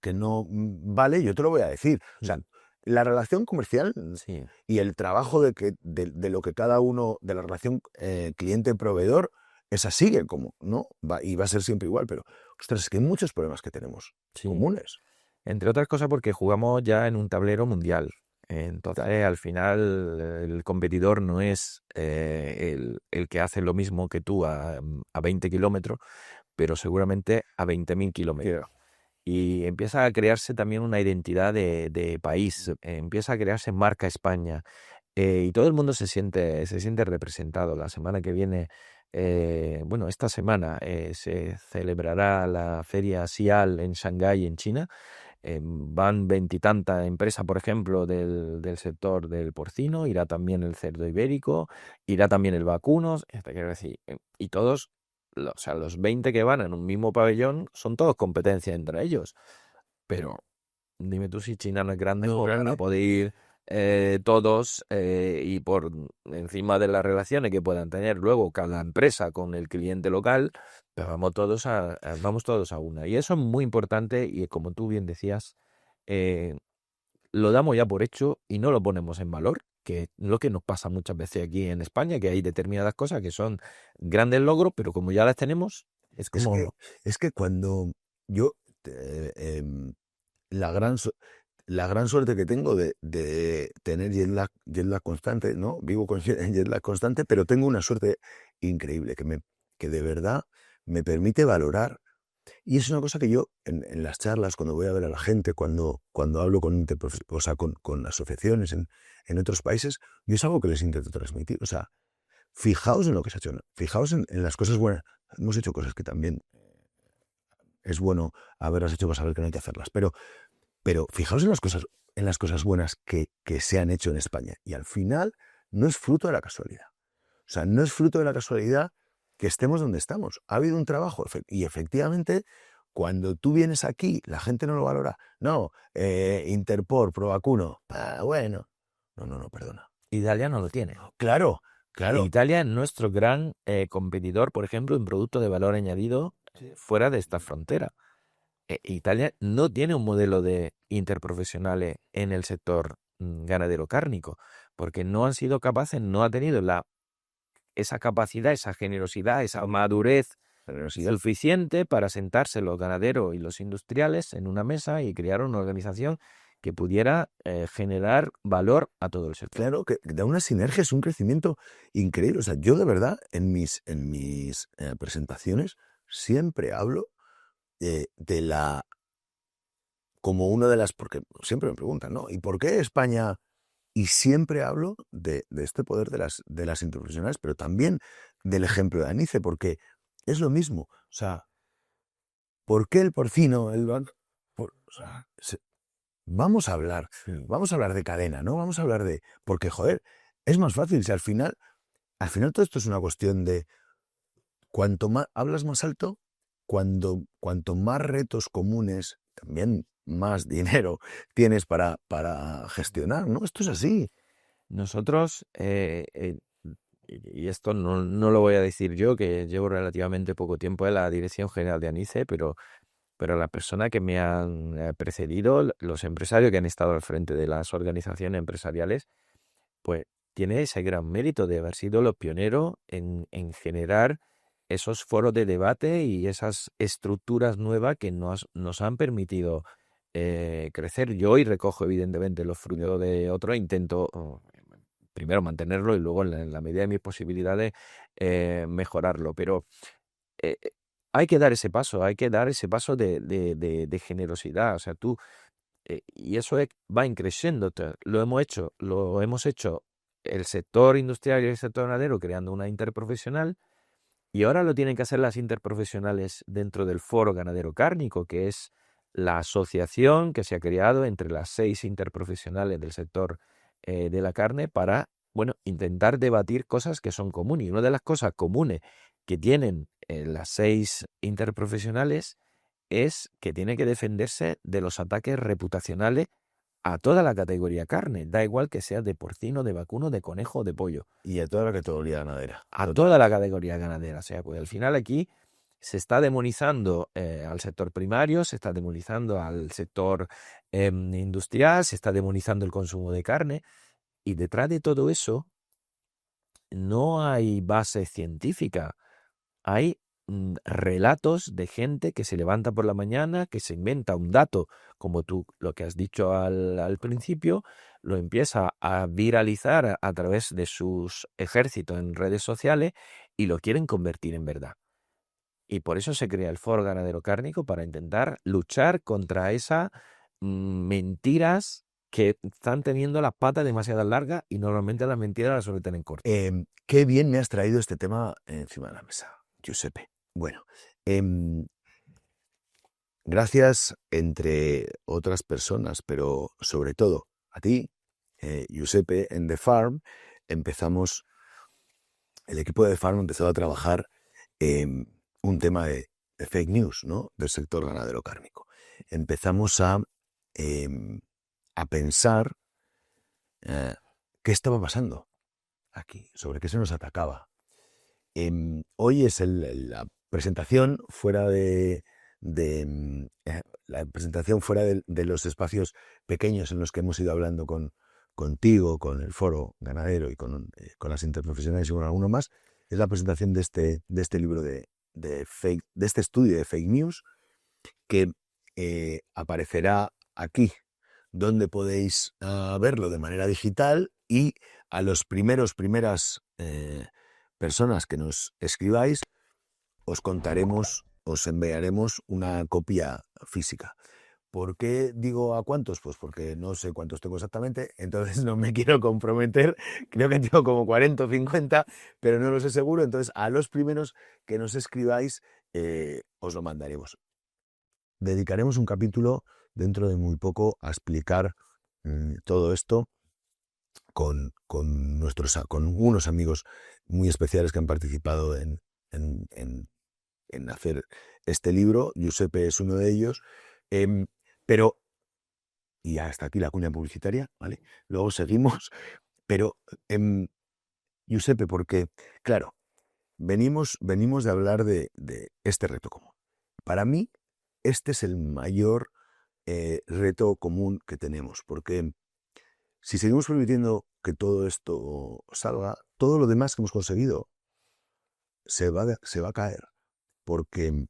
Speaker 1: que no vale, yo te lo voy a decir. O sea, la relación comercial
Speaker 2: Sí.
Speaker 1: y el trabajo de lo que cada uno, de la relación cliente-proveedor, esa sigue como, ¿no? Y va a ser siempre igual, pero, ostras, es que hay muchos problemas que tenemos
Speaker 2: Sí.
Speaker 1: comunes.
Speaker 2: Entre otras cosas porque jugamos ya en un tablero mundial. Entonces,
Speaker 1: Claro.
Speaker 2: al final, el competidor no es el que hace lo mismo que tú a 20 kilómetros, pero seguramente a 20.000 kilómetros.
Speaker 1: Claro.
Speaker 2: Y empieza a crearse también una identidad de país, empieza a crearse marca España. Y todo el mundo se siente representado. La semana que viene, bueno, esta semana se celebrará la feria SIAL en Shanghái, en China. Van veintitantas empresas, por ejemplo, del sector del porcino, irá también el cerdo ibérico, irá también el vacunos, quiero decir, y todos, o sea, los 20 que van en un mismo pabellón son todos competencia entre ellos. Pero dime tú si China no es grande
Speaker 1: No,
Speaker 2: como para
Speaker 1: grande.
Speaker 2: poder ir todos y por encima de las relaciones que puedan tener luego cada empresa con el cliente local, pues vamos todos a una. Y eso es muy importante y como tú bien decías, eh, lo damos ya por hecho y no lo ponemos en valor, que es lo que nos pasa muchas veces aquí en España, que hay determinadas cosas que son grandes logros, pero como ya las tenemos, es
Speaker 1: Es que,
Speaker 2: como...
Speaker 1: es que cuando yo, la gran, la gran suerte que tengo de tener jet lag constante, ¿no? Vivo con jet lag constante, pero tengo una suerte increíble que de verdad me permite valorar. Y es una cosa que yo, en las charlas, cuando voy a ver a la gente, cuando hablo o sea, con asociaciones en otros países, yo es algo que les intento transmitir. O sea, fijaos en lo que se ha hecho, ¿no? Fijaos en las cosas buenas. Hemos hecho cosas que también es bueno haberlas hecho para saber que no hay que hacerlas. Pero fijaos en las cosas buenas que se han hecho en España. Y al final no es fruto de la casualidad. O sea, no es fruto de la casualidad que estemos donde estamos. Ha habido un trabajo y efectivamente, cuando tú vienes aquí, la gente no lo valora. No, Interpor, Provacuno, bueno. No, perdona.
Speaker 2: Italia no lo tiene.
Speaker 1: Claro, claro.
Speaker 2: Italia es nuestro gran competidor, por ejemplo, en producto de valor añadido fuera de esta frontera. Italia no tiene un modelo de interprofesionales en el sector ganadero cárnico, porque no han sido capaces, no ha tenido esa capacidad, esa generosidad, esa madurez suficiente para sentarse los ganaderos y los industriales en una mesa y crear una organización que pudiera generar valor a todo el sector.
Speaker 1: Claro, que da una sinergia, es un crecimiento increíble. O sea, yo de verdad en mis presentaciones siempre hablo de la, como una de las, porque siempre me preguntan, ¿no? ¿Y por qué España? Y siempre hablo de este poder de las interprofesionales, pero también del ejemplo de Anice, porque es lo mismo. O sea, ¿por qué el porcino? O sea, vamos a hablar,
Speaker 2: Sí.
Speaker 1: vamos a hablar de cadena, ¿no? Vamos a hablar de, porque joder, es más fácil si al final todo esto es una cuestión de cuanto más hablas más alto, cuanto más retos comunes, también más dinero tienes para gestionar, ¿no? Esto es así.
Speaker 2: Nosotros, y esto no lo voy a decir yo, que llevo relativamente poco tiempo en la Dirección General de ANICE, pero las personas que me han precedido, los empresarios que han estado al frente de las organizaciones empresariales, pues tiene ese gran mérito de haber sido los pioneros en generar esos foros de debate y esas estructuras nuevas que nos han permitido crecer. Yo hoy recojo evidentemente los frutos de otros, intento primero mantenerlo y luego en la medida de mis posibilidades mejorarlo, pero eh, eh, hay que dar ese paso, hay que dar ese paso de generosidad, o sea, y eso va increciendo, lo hemos hecho el sector industrial y el sector ganadero creando una interprofesional y ahora lo tienen que hacer las interprofesionales dentro del Foro Ganadero Cárnico, que es la asociación que se ha creado entre las 6 interprofesionales del sector de la carne para, bueno, intentar debatir cosas que son comunes. Y una de las cosas comunes que tienen las 6 interprofesionales es que tiene que defenderse de los ataques reputacionales a toda la categoría carne, da igual que sea de porcino, de vacuno, de conejo o de pollo,
Speaker 1: Y a toda la categoría ganadera.
Speaker 2: a toda la categoría ganadera. O sea, pues al final aquí se está demonizando al sector primario, se está demonizando al sector industrial, se está demonizando el consumo de carne, y detrás de todo eso no hay base científica. Hay relatos de gente que se levanta por la mañana, que se inventa un dato, como tú lo que has dicho al principio, lo empieza a viralizar a través de sus ejércitos en redes sociales y lo quieren convertir en verdad. Y por eso se crea el Foro Ganadero Cárnico, para intentar luchar contra esas mentiras que están teniendo las patas demasiado largas, y normalmente las mentiras las suelen tener cortas.
Speaker 1: Qué bien me has traído este tema encima de la mesa, Giuseppe. Bueno, gracias, entre otras personas, pero sobre todo a ti, Giuseppe, en The Farm, el equipo de The Farm empezó a trabajar un tema de fake news, ¿no? Del sector ganadero cárnico. Empezamos a pensar qué estaba pasando aquí, sobre qué se nos atacaba. Hoy es la presentación fuera la presentación fuera de los espacios pequeños en los que hemos ido hablando contigo, con el Foro Ganadero y con las interprofesionales y con alguno más. Es la presentación de este libro de este estudio de fake news, que aparecerá aquí, donde podéis verlo de manera digital, y a los primeras personas que nos escribáis os enviaremos una copia física. ¿Por qué digo a cuántos? Pues porque no sé cuántos tengo exactamente, entonces no me quiero comprometer. Creo que tengo como 40 o 50, pero no lo sé seguro. Entonces, a los primeros que nos escribáis, os lo mandaremos. Dedicaremos un capítulo dentro de muy poco a explicar todo esto con unos amigos muy especiales que han participado en hacer este libro. Giuseppe es uno de ellos. Pero, y hasta aquí la cuña publicitaria, ¿vale? Luego seguimos. Pero, Giuseppe, porque, claro, venimos de hablar de este reto común. Para mí, este es el mayor reto común que tenemos, porque si seguimos permitiendo que todo esto salga, todo lo demás que hemos conseguido se va a caer, porque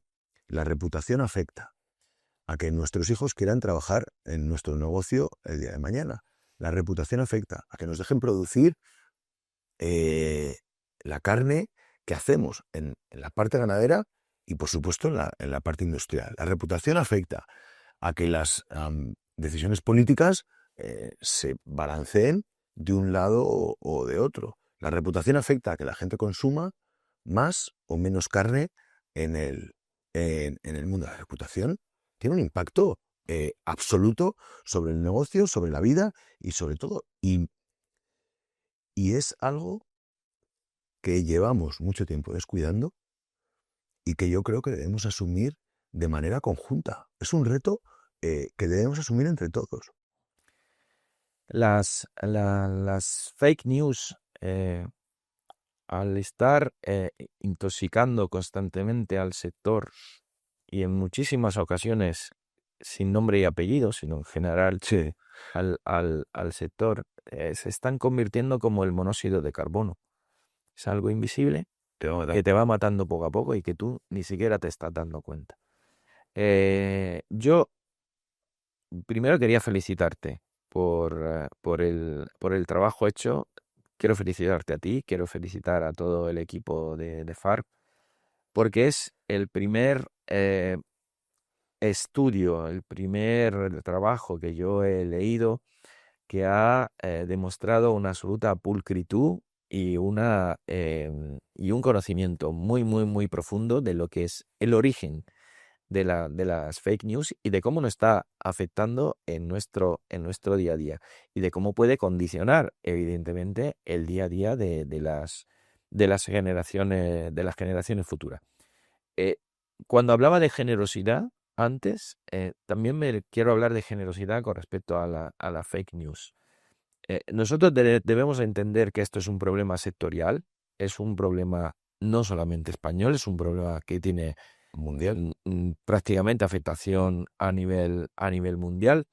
Speaker 1: la reputación afecta a que nuestros hijos quieran trabajar en nuestro negocio el día de mañana. La reputación afecta a que nos dejen producir la carne que hacemos en la parte ganadera y, por supuesto, en la parte industrial. La reputación afecta a que las decisiones políticas se balanceen de un lado o de otro. La reputación afecta a que la gente consuma más o menos carne en el mundo. La reputación tiene un impacto absoluto sobre el negocio, sobre la vida y sobre todo. Y es algo que llevamos mucho tiempo descuidando y que yo creo que debemos asumir de manera conjunta. Es un reto que debemos asumir entre todos.
Speaker 2: Las fake news, al estar intoxicando constantemente al sector, y en muchísimas ocasiones sin nombre y apellido, sino en general
Speaker 1: Sí.
Speaker 2: al sector, se están convirtiendo como el monóxido de carbono. Es algo invisible que te va matando poco a poco y que tú ni siquiera te estás dando cuenta. Yo primero quería felicitarte por el trabajo hecho. Quiero felicitarte a ti, quiero felicitar a todo el equipo de FARC, porque es el primer estudio, el primer trabajo que yo he leído que ha demostrado una absoluta pulcritud y un conocimiento muy, muy, muy profundo de lo que es el origen de las fake news y de cómo nos está afectando en nuestro día a día, y de cómo puede condicionar, evidentemente, el día a día de las generaciones futuras. Cuando hablaba de generosidad, antes, también me quiero hablar de generosidad con respecto a la fake news. Nosotros debemos entender que esto es un problema sectorial, es un problema no solamente español, es un problema que tiene
Speaker 1: Mundial.
Speaker 2: prácticamente afectación a nivel mundial,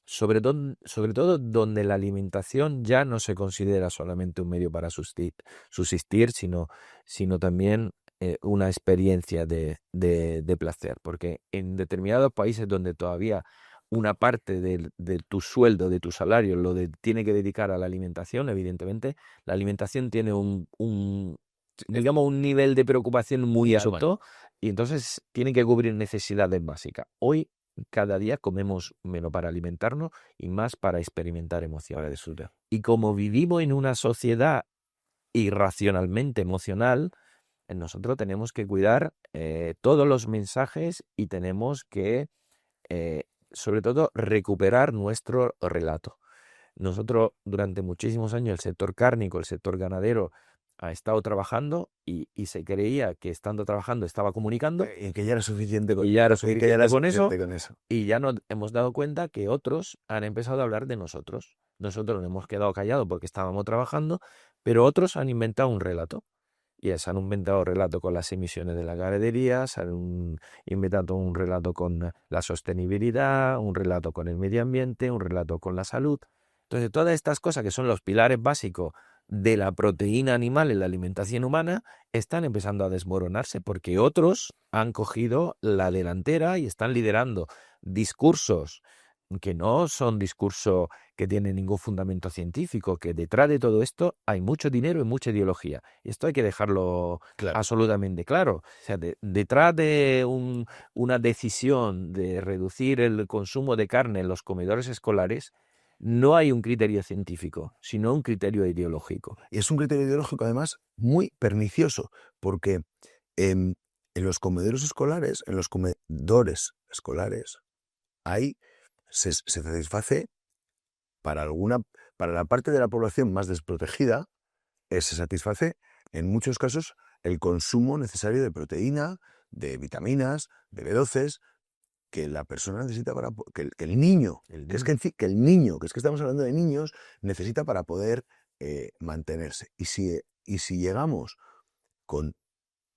Speaker 2: sobre todo donde la alimentación ya no se considera solamente un medio para subsistir, sino también una experiencia de placer. Porque en determinados países donde todavía una parte de tu sueldo, de tu salario, tiene que dedicar a la alimentación, evidentemente, la alimentación tiene digamos, un nivel de preocupación muy
Speaker 1: Mucho mayor.
Speaker 2: alto y entonces tiene que cubrir necesidades básicas. Hoy, cada día comemos menos para alimentarnos y más para experimentar emociones. Y como vivimos en una sociedad irracionalmente emocional, nosotros tenemos que cuidar todos los mensajes y tenemos que, sobre todo, recuperar nuestro relato. Nosotros durante muchísimos años el sector cárnico, el sector ganadero ha estado trabajando y se creía que estando trabajando estaba comunicando
Speaker 1: Y que ya era suficiente con,
Speaker 2: y ya era
Speaker 1: y que ya
Speaker 2: suficiente
Speaker 1: era
Speaker 2: con eso
Speaker 1: suficiente con eso.
Speaker 2: y ya nos hemos dado cuenta que otros han empezado a hablar de nosotros. Nosotros nos hemos quedado callados porque estábamos trabajando, pero otros han inventado un relato. Y se han inventado un relato con las emisiones de la ganadería, se han inventado un relato con la sostenibilidad, un relato con el medio ambiente, un relato con la salud. Entonces, todas estas cosas que son los pilares básicos de la proteína animal en la alimentación humana están empezando a desmoronarse porque otros han cogido la delantera y están liderando discursos que no son discursos que tienen ningún fundamento científico, que detrás de todo esto hay mucho dinero y mucha ideología. Y esto hay que dejarlo
Speaker 1: Claro.
Speaker 2: absolutamente claro. O sea, detrás de una decisión de reducir el consumo de carne en los comedores escolares, no hay un criterio científico, sino un criterio ideológico.
Speaker 1: Y es un criterio ideológico, además, muy pernicioso, porque en los comedores escolares, hay, se satisface para para la parte de la población más desprotegida, se satisface en muchos casos el consumo necesario de proteína, de vitaminas, de B12, que la persona necesita que el niño, que es que el niño, que es que estamos hablando de niños, necesita para poder mantenerse. Y si llegamos con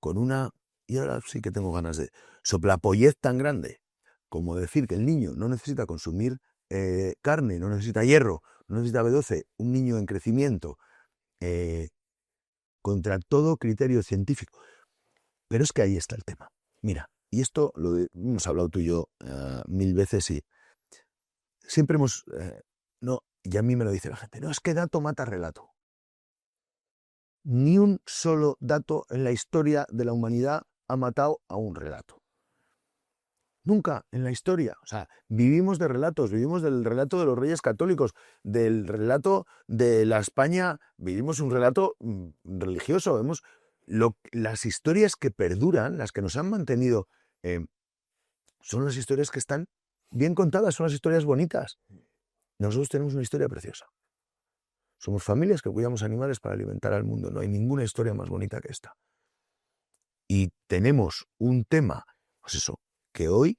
Speaker 1: una, y ahora sí que tengo ganas de soplapollez tan grande, como decir que el niño no necesita consumir carne, no necesita hierro, no necesita B12, un niño en crecimiento, contra todo criterio científico. Pero es que ahí está el tema. Mira, y esto hemos hablado tú y yo 1000 veces y siempre no, y a mí me lo dice la gente, no, es que dato mata relato. Ni un solo dato en la historia de la humanidad ha matado a un relato. Nunca en la historia. O sea, vivimos de relatos, vivimos del relato de los reyes católicos, del relato de la España, vivimos un relato religioso. Las historias que perduran, las que nos han mantenido, son las historias que están bien contadas, son las historias bonitas. Nosotros tenemos una historia preciosa. Somos familias que cuidamos animales para alimentar al mundo. No hay ninguna historia más bonita que esta. Y tenemos un tema, pues eso, que hoy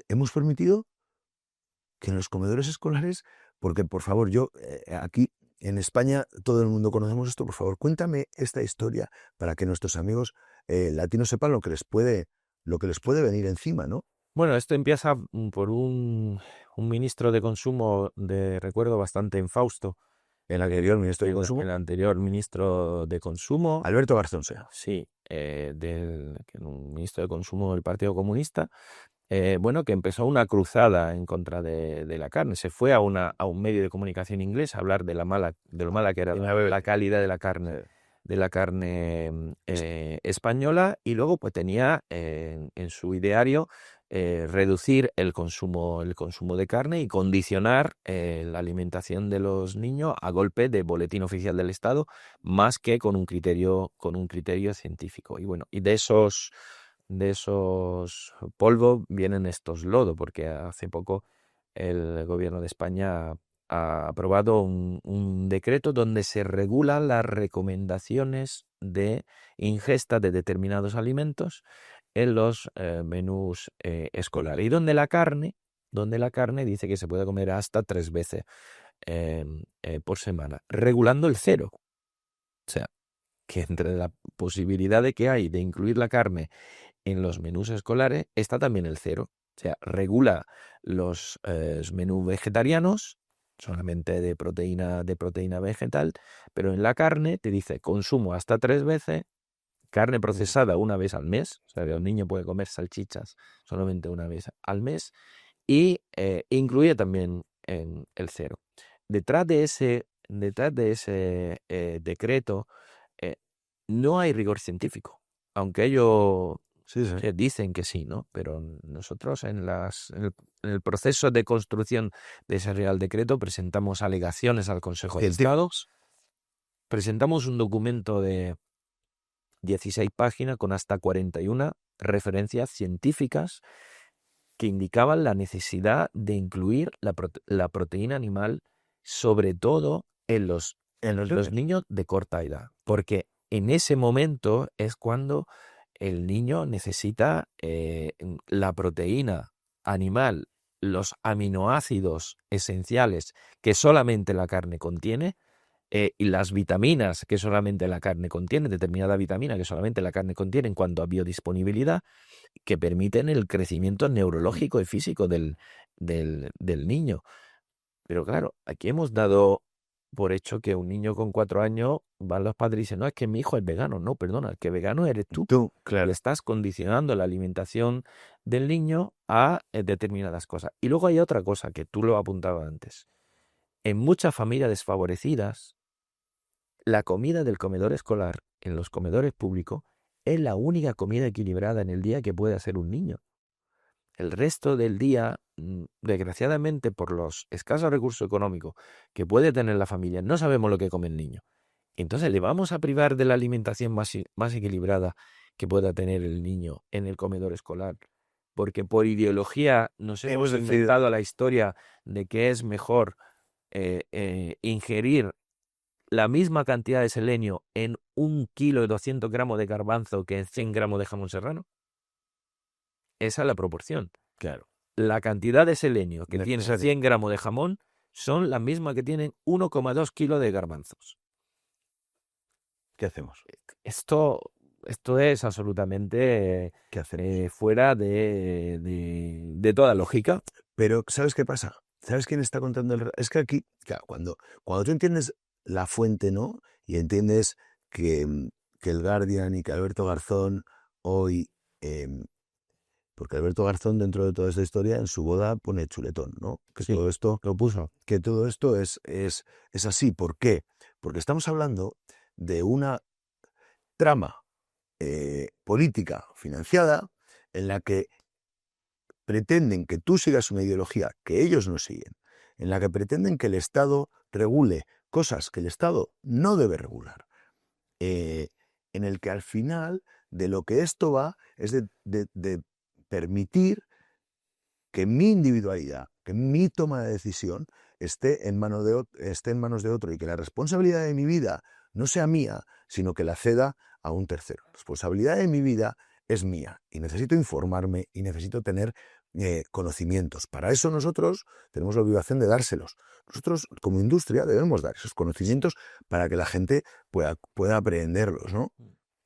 Speaker 1: hemos permitido que en los comedores escolares, porque por favor, yo aquí en España todo el mundo conocemos esto, por favor, cuéntame esta historia para que nuestros amigos latinos sepan lo que les puede venir encima, ¿no?
Speaker 2: Bueno, esto empieza por un ministro de consumo de recuerdo bastante infausto.
Speaker 1: El anterior ministro de Consumo.
Speaker 2: El anterior ministro de Consumo.
Speaker 1: Alberto Garzón sea.
Speaker 2: Sí, un ministro de Consumo del Partido Comunista, bueno, que empezó una cruzada en contra de la carne. Se fue a un medio de comunicación inglés a hablar de lo mala que era la calidad de la carne española, y luego pues tenía en su ideario reducir el consumo de carne y condicionar la alimentación de los niños a golpe de boletín oficial del Estado, más que con un criterio científico. Y bueno, y de esos polvos vienen estos lodos, porque hace poco el gobierno de España ha aprobado un decreto donde se regulan las recomendaciones de ingesta de determinados alimentos en los menús escolares. Y donde la carne dice que se puede comer hasta 3 veces por semana, regulando el cero. O sea, que entre la posibilidad de que hay de incluir la carne en los menús escolares está también el cero. O sea, regula los menús vegetarianos, solamente de proteína vegetal, pero en la carne te dice consumo hasta 3 veces, carne procesada una vez al mes, o sea, que un niño puede comer salchichas solamente una vez al mes, y incluye también en el cero. Detrás de ese decreto no hay rigor científico, aunque ellos
Speaker 1: Sí, sí.
Speaker 2: dicen que sí, ¿no? Pero nosotros en el proceso de construcción de ese Real Decreto presentamos alegaciones al Consejo de Estado, presentamos un documento de 16 páginas con hasta 41 referencias científicas que indicaban la necesidad de incluir la proteína animal, sobre todo en los niños de corta edad, porque en ese momento es cuando el niño necesita la proteína animal, los aminoácidos esenciales que solamente la carne contiene, y las vitaminas que solamente la carne contiene, determinada vitamina que solamente la carne contiene en cuanto a biodisponibilidad, que permiten el crecimiento neurológico y físico del niño. Pero claro, aquí hemos dado por hecho que un niño con 4 años, van los padres y dicen, no, es que mi hijo es vegano. No, perdona, el que vegano eres tú.
Speaker 1: Tú,
Speaker 2: Le
Speaker 1: claro.
Speaker 2: estás condicionando la alimentación del niño a determinadas cosas. Y luego hay otra cosa que tú lo apuntabas antes. En muchas familias desfavorecidas, la comida del comedor escolar en los comedores públicos es la única comida equilibrada en el día que puede hacer un niño. El resto del día, desgraciadamente, por los escasos recursos económicos que puede tener la familia, no sabemos lo que come el niño. Entonces, ¿le vamos a privar de la alimentación más equilibrada que pueda tener el niño en el comedor escolar? Porque por ideología nos hemos inventado la historia de que es mejor ingerir la misma cantidad de selenio en 1 kilo y 200 gramos de garbanzo que en 100 gramos de jamón serrano. Esa es la proporción.
Speaker 1: Claro.
Speaker 2: La cantidad de selenio que tiene
Speaker 1: Necesario.
Speaker 2: 100 gramos de jamón son las mismas que tienen 1,2 kilos de garbanzos.
Speaker 1: ¿Qué hacemos?
Speaker 2: Esto es absolutamente
Speaker 1: ¿Qué hacemos?
Speaker 2: fuera de toda lógica.
Speaker 1: Pero, ¿sabes qué pasa? ¿Sabes quién está contando el? Es que aquí, claro, cuando tú entiendes la fuente, ¿no? Y entiendes que el Guardian y que Alberto Garzón hoy, porque Alberto Garzón, dentro de toda esta historia, en su boda pone chuletón, ¿no? Que
Speaker 2: Sí,
Speaker 1: todo esto,
Speaker 2: lo puso.
Speaker 1: que todo esto es así. ¿Por qué? Porque estamos hablando de una trama política financiada en la que pretenden que tú sigas una ideología que ellos no siguen, en la que pretenden que el Estado regule cosas que el Estado no debe regular, en el que al final de lo que esto va es de permitir que mi individualidad, que mi toma de decisión esté en manos de otro y que la responsabilidad de mi vida no sea mía, sino que la ceda a un tercero. La responsabilidad de mi vida es mía y necesito informarme y necesito tener conocimientos. Para eso nosotros tenemos la obligación de dárselos. Nosotros como industria debemos dar esos conocimientos para que la gente pueda aprenderlos, ¿no?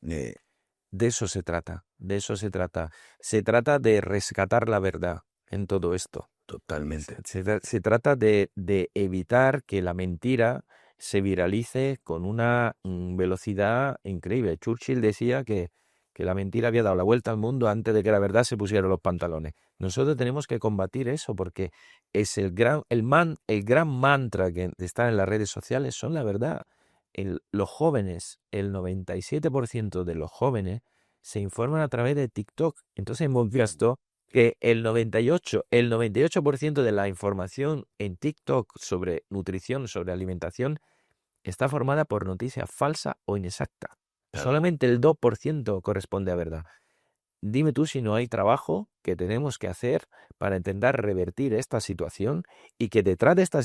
Speaker 2: De eso se trata, de eso se trata. Se trata de rescatar la verdad en todo esto.
Speaker 1: Totalmente.
Speaker 2: Se trata de evitar que la mentira se viralice con una velocidad increíble. Churchill decía que la mentira había dado la vuelta al mundo antes de que la verdad se pusiera los pantalones. Nosotros tenemos que combatir eso porque es el gran mantra que está en las redes sociales son la verdad. Los jóvenes, el 97% de los jóvenes se informan a través de TikTok. Entonces hemos visto que el 98% de la información en TikTok sobre nutrición, sobre alimentación, está formada por noticias falsas o inexactas.
Speaker 1: Claro.
Speaker 2: Solamente el 2% corresponde a verdad. Dime tú si no hay trabajo que tenemos que hacer para intentar revertir esta situación y que detrás de esta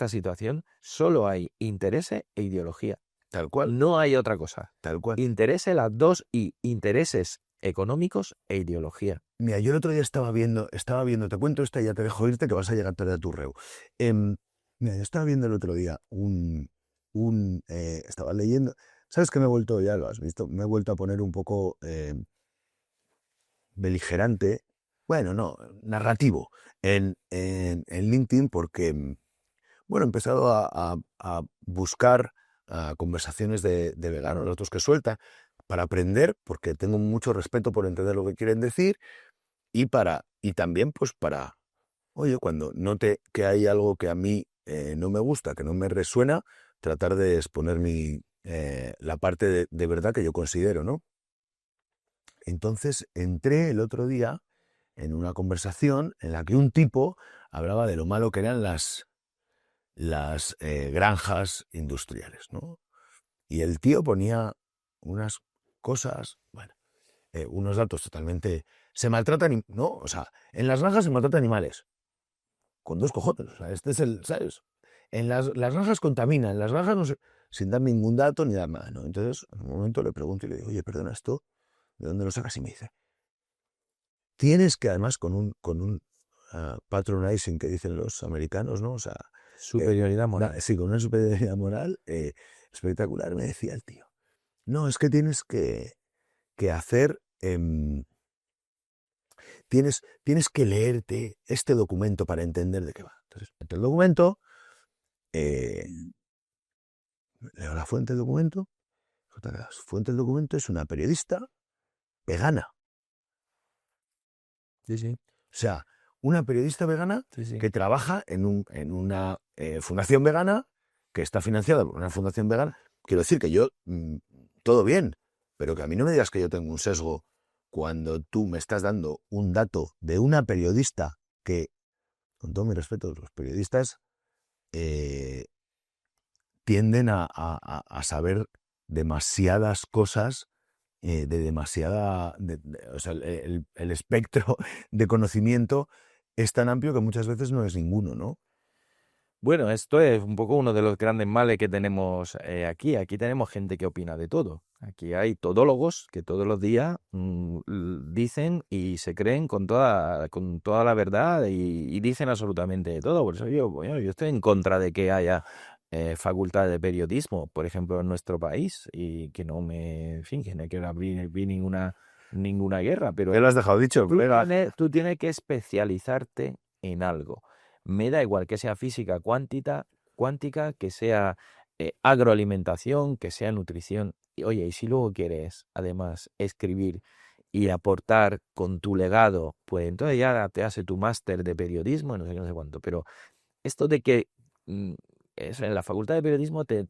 Speaker 2: situación solo hay intereses e ideología.
Speaker 1: Tal cual,
Speaker 2: No hay otra cosa.
Speaker 1: tal cual.
Speaker 2: Intereses las dos y intereses económicos e ideología.
Speaker 1: Mira, yo el otro día estaba viendo, te cuento esta y ya te dejo irte que vas a llegar tarde a tu reu. Mira, yo estaba viendo el otro día estaba leyendo, ¿sabes qué me he vuelto, ya lo has visto, me he vuelto a poner un poco beligerante, bueno, no, narrativo en LinkedIn porque, bueno, he empezado a buscar conversaciones de veganos, otros que sueltan, para aprender, porque tengo mucho respeto por entender lo que quieren decir y también pues para, oye, cuando note que hay algo que a mí no me gusta, que no me resuena, tratar de exponer la parte de verdad que yo considero, ¿no? Entonces entré el otro día en una conversación en la que un tipo hablaba de lo malo que eran las granjas industriales, ¿no? Y el tío ponía unas cosas, bueno, unos datos totalmente... Se maltratan, ¿no? O sea, en las granjas se maltratan animales, con dos cojones. O sea, este es el, ¿sabes? Las granjas contaminan, en las granjas no se, sin dar ningún dato ni nada, ¿no? Entonces, en un momento le pregunto y le digo, oye, perdona, ¿esto de dónde lo sacas? Y me dice, tienes que además con un patronizing que dicen los americanos, ¿no? O sea,
Speaker 2: Superioridad moral.
Speaker 1: sí, con una superioridad moral espectacular, me decía el tío. No, es que tienes que hacer... tienes que leerte este documento para entender de qué va. Entonces, meto el documento, eh, leo la fuente del documento. La fuente del documento es una periodista vegana.
Speaker 2: Sí, sí,
Speaker 1: O sea, una periodista vegana
Speaker 2: sí, sí.
Speaker 1: que trabaja en una fundación vegana que está financiada por una fundación vegana. Quiero decir que yo, todo bien, pero que a mí no me digas que yo tengo un sesgo cuando tú me estás dando un dato de una periodista que, con todo mi respeto, los periodistas eh, tienden a saber demasiadas cosas, de demasiada... o sea, el espectro de conocimiento es tan amplio que muchas veces no es ninguno, ¿no?
Speaker 2: Bueno, esto es un poco uno de los grandes males que tenemos aquí. Aquí tenemos gente que opina de todo. Aquí hay todólogos que todos los días dicen y se creen con toda la verdad y dicen absolutamente de todo. Por eso bueno, yo estoy en contra de que haya facultad de periodismo, por ejemplo, en nuestro país y que no me, en fin, que no quiero abrir ninguna guerra,
Speaker 1: Ya
Speaker 2: pero
Speaker 1: lo has dejado dicho, colega.
Speaker 2: tú tienes que especializarte en algo. Me da igual que sea física cuántica, que sea agroalimentación, que sea nutrición. Y, oye, y si luego quieres, además, escribir y aportar con tu legado, pues entonces ya te hace tu máster de periodismo, no sé qué, no sé cuánto. Pero esto de que mm, en la facultad de periodismo te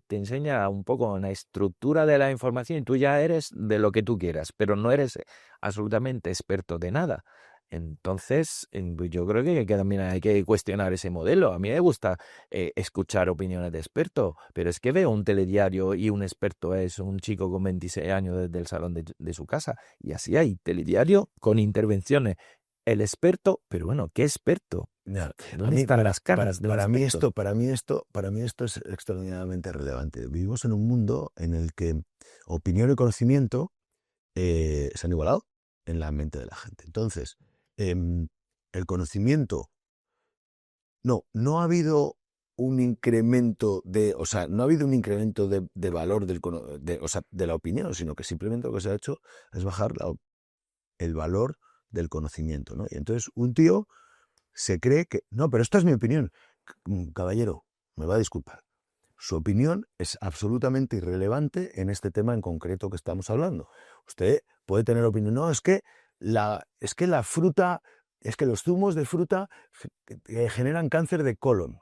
Speaker 2: enseña un poco la estructura de la información y tú ya eres de lo que tú quieras, pero no eres absolutamente experto de nada. Entonces, pues yo creo que también hay que cuestionar ese modelo. A mí me gusta escuchar opiniones de expertos, pero es que veo un telediario y un experto es un chico con 26 años desde el salón de su casa. Y así hay telediario con intervenciones. El experto, pero bueno, ¿qué experto?
Speaker 1: Ya, a
Speaker 2: ¿Dónde
Speaker 1: mí,
Speaker 2: están las caras de los
Speaker 1: para mí
Speaker 2: expertos?
Speaker 1: esto, para mí esto es extraordinariamente relevante. Vivimos en un mundo en el que opinión y conocimiento se han igualado en la mente de la gente. Entonces, el conocimiento, no ha habido un incremento o sea, no ha habido un incremento de valor o sea, de la opinión, sino que simplemente lo que se ha hecho es bajar el valor del conocimiento, ¿no? Y entonces un tío se cree que, no, pero esta es mi opinión. Caballero, me va a disculpar. Su opinión es absolutamente irrelevante en este tema en concreto que estamos hablando. Usted puede tener opinión, no, es que la fruta, es que los zumos de fruta generan cáncer de colon.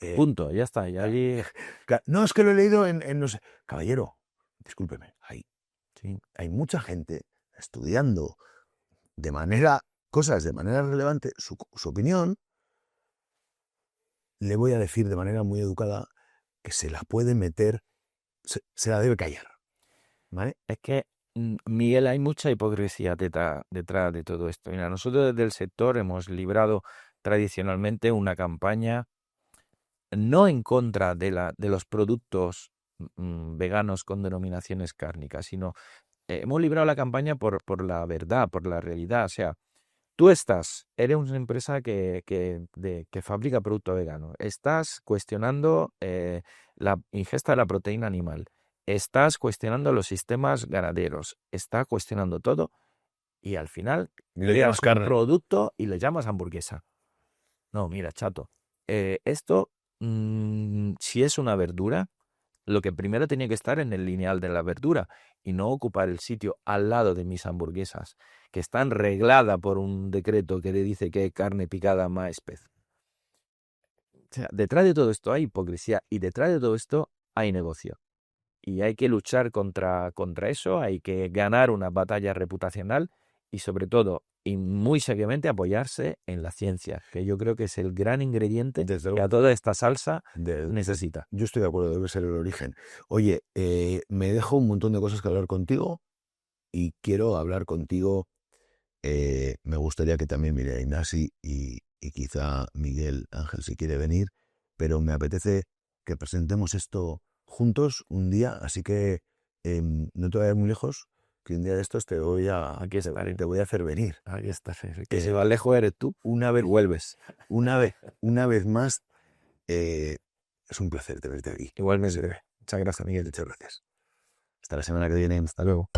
Speaker 1: Eh,
Speaker 2: Punto, ya está. Y allí,
Speaker 1: no, es que lo he leído en no sé. Caballero, discúlpeme,
Speaker 2: sí.
Speaker 1: hay mucha gente estudiando cosas de manera relevante, su opinión, le voy a decir de manera muy educada que se la puede meter, se la debe callar, ¿vale?
Speaker 2: Es que, Miguel, hay mucha hipocresía detrás de todo esto. Mira, nosotros desde el sector hemos librado tradicionalmente una campaña no en contra de los productos veganos con denominaciones cárnicas, sino hemos librado la campaña por la verdad, por la realidad. O sea, tú eres una empresa que fabrica producto vegano. Estás cuestionando la ingesta de la proteína animal. Estás cuestionando los sistemas ganaderos. Estás cuestionando todo y al final
Speaker 1: Le
Speaker 2: creas
Speaker 1: llamas
Speaker 2: un
Speaker 1: carne.
Speaker 2: producto y le llamas hamburguesa. No, mira, chato. Esto, si es una verdura, lo que primero tenía que estar en el lineal de la verdura y no ocupar el sitio al lado de mis hamburguesas, que están regladas por un decreto que le dice que carne picada más pez. O sea, detrás de todo esto hay hipocresía y detrás de todo esto hay negocio. Y hay que luchar contra eso, hay que ganar una batalla reputacional y sobre todo, y muy seriamente, apoyarse en la ciencia, que yo creo que es el gran ingrediente
Speaker 1: Desde
Speaker 2: que
Speaker 1: luego.
Speaker 2: a toda esta salsa necesita.
Speaker 1: Yo estoy de acuerdo, debe ser el origen. Oye, me dejo un montón de cosas que hablar contigo y quiero hablar contigo. Me gustaría que también mire Ignasi y quizá Miguel Ángel si quiere venir, pero me apetece que presentemos esto juntos un día, así que no te vayas muy lejos, que un día de estos
Speaker 2: Aquí estaré.
Speaker 1: te voy a hacer venir.
Speaker 2: Aquí estás. El que se va lejos eres tú
Speaker 1: Una
Speaker 2: y
Speaker 1: vez,
Speaker 2: vuelves.
Speaker 1: una vez más, es un placer tenerte aquí.
Speaker 2: Igualmente. Muchas gracias, Miguel.
Speaker 1: Muchas gracias. Hasta la semana que viene.
Speaker 2: Hasta luego.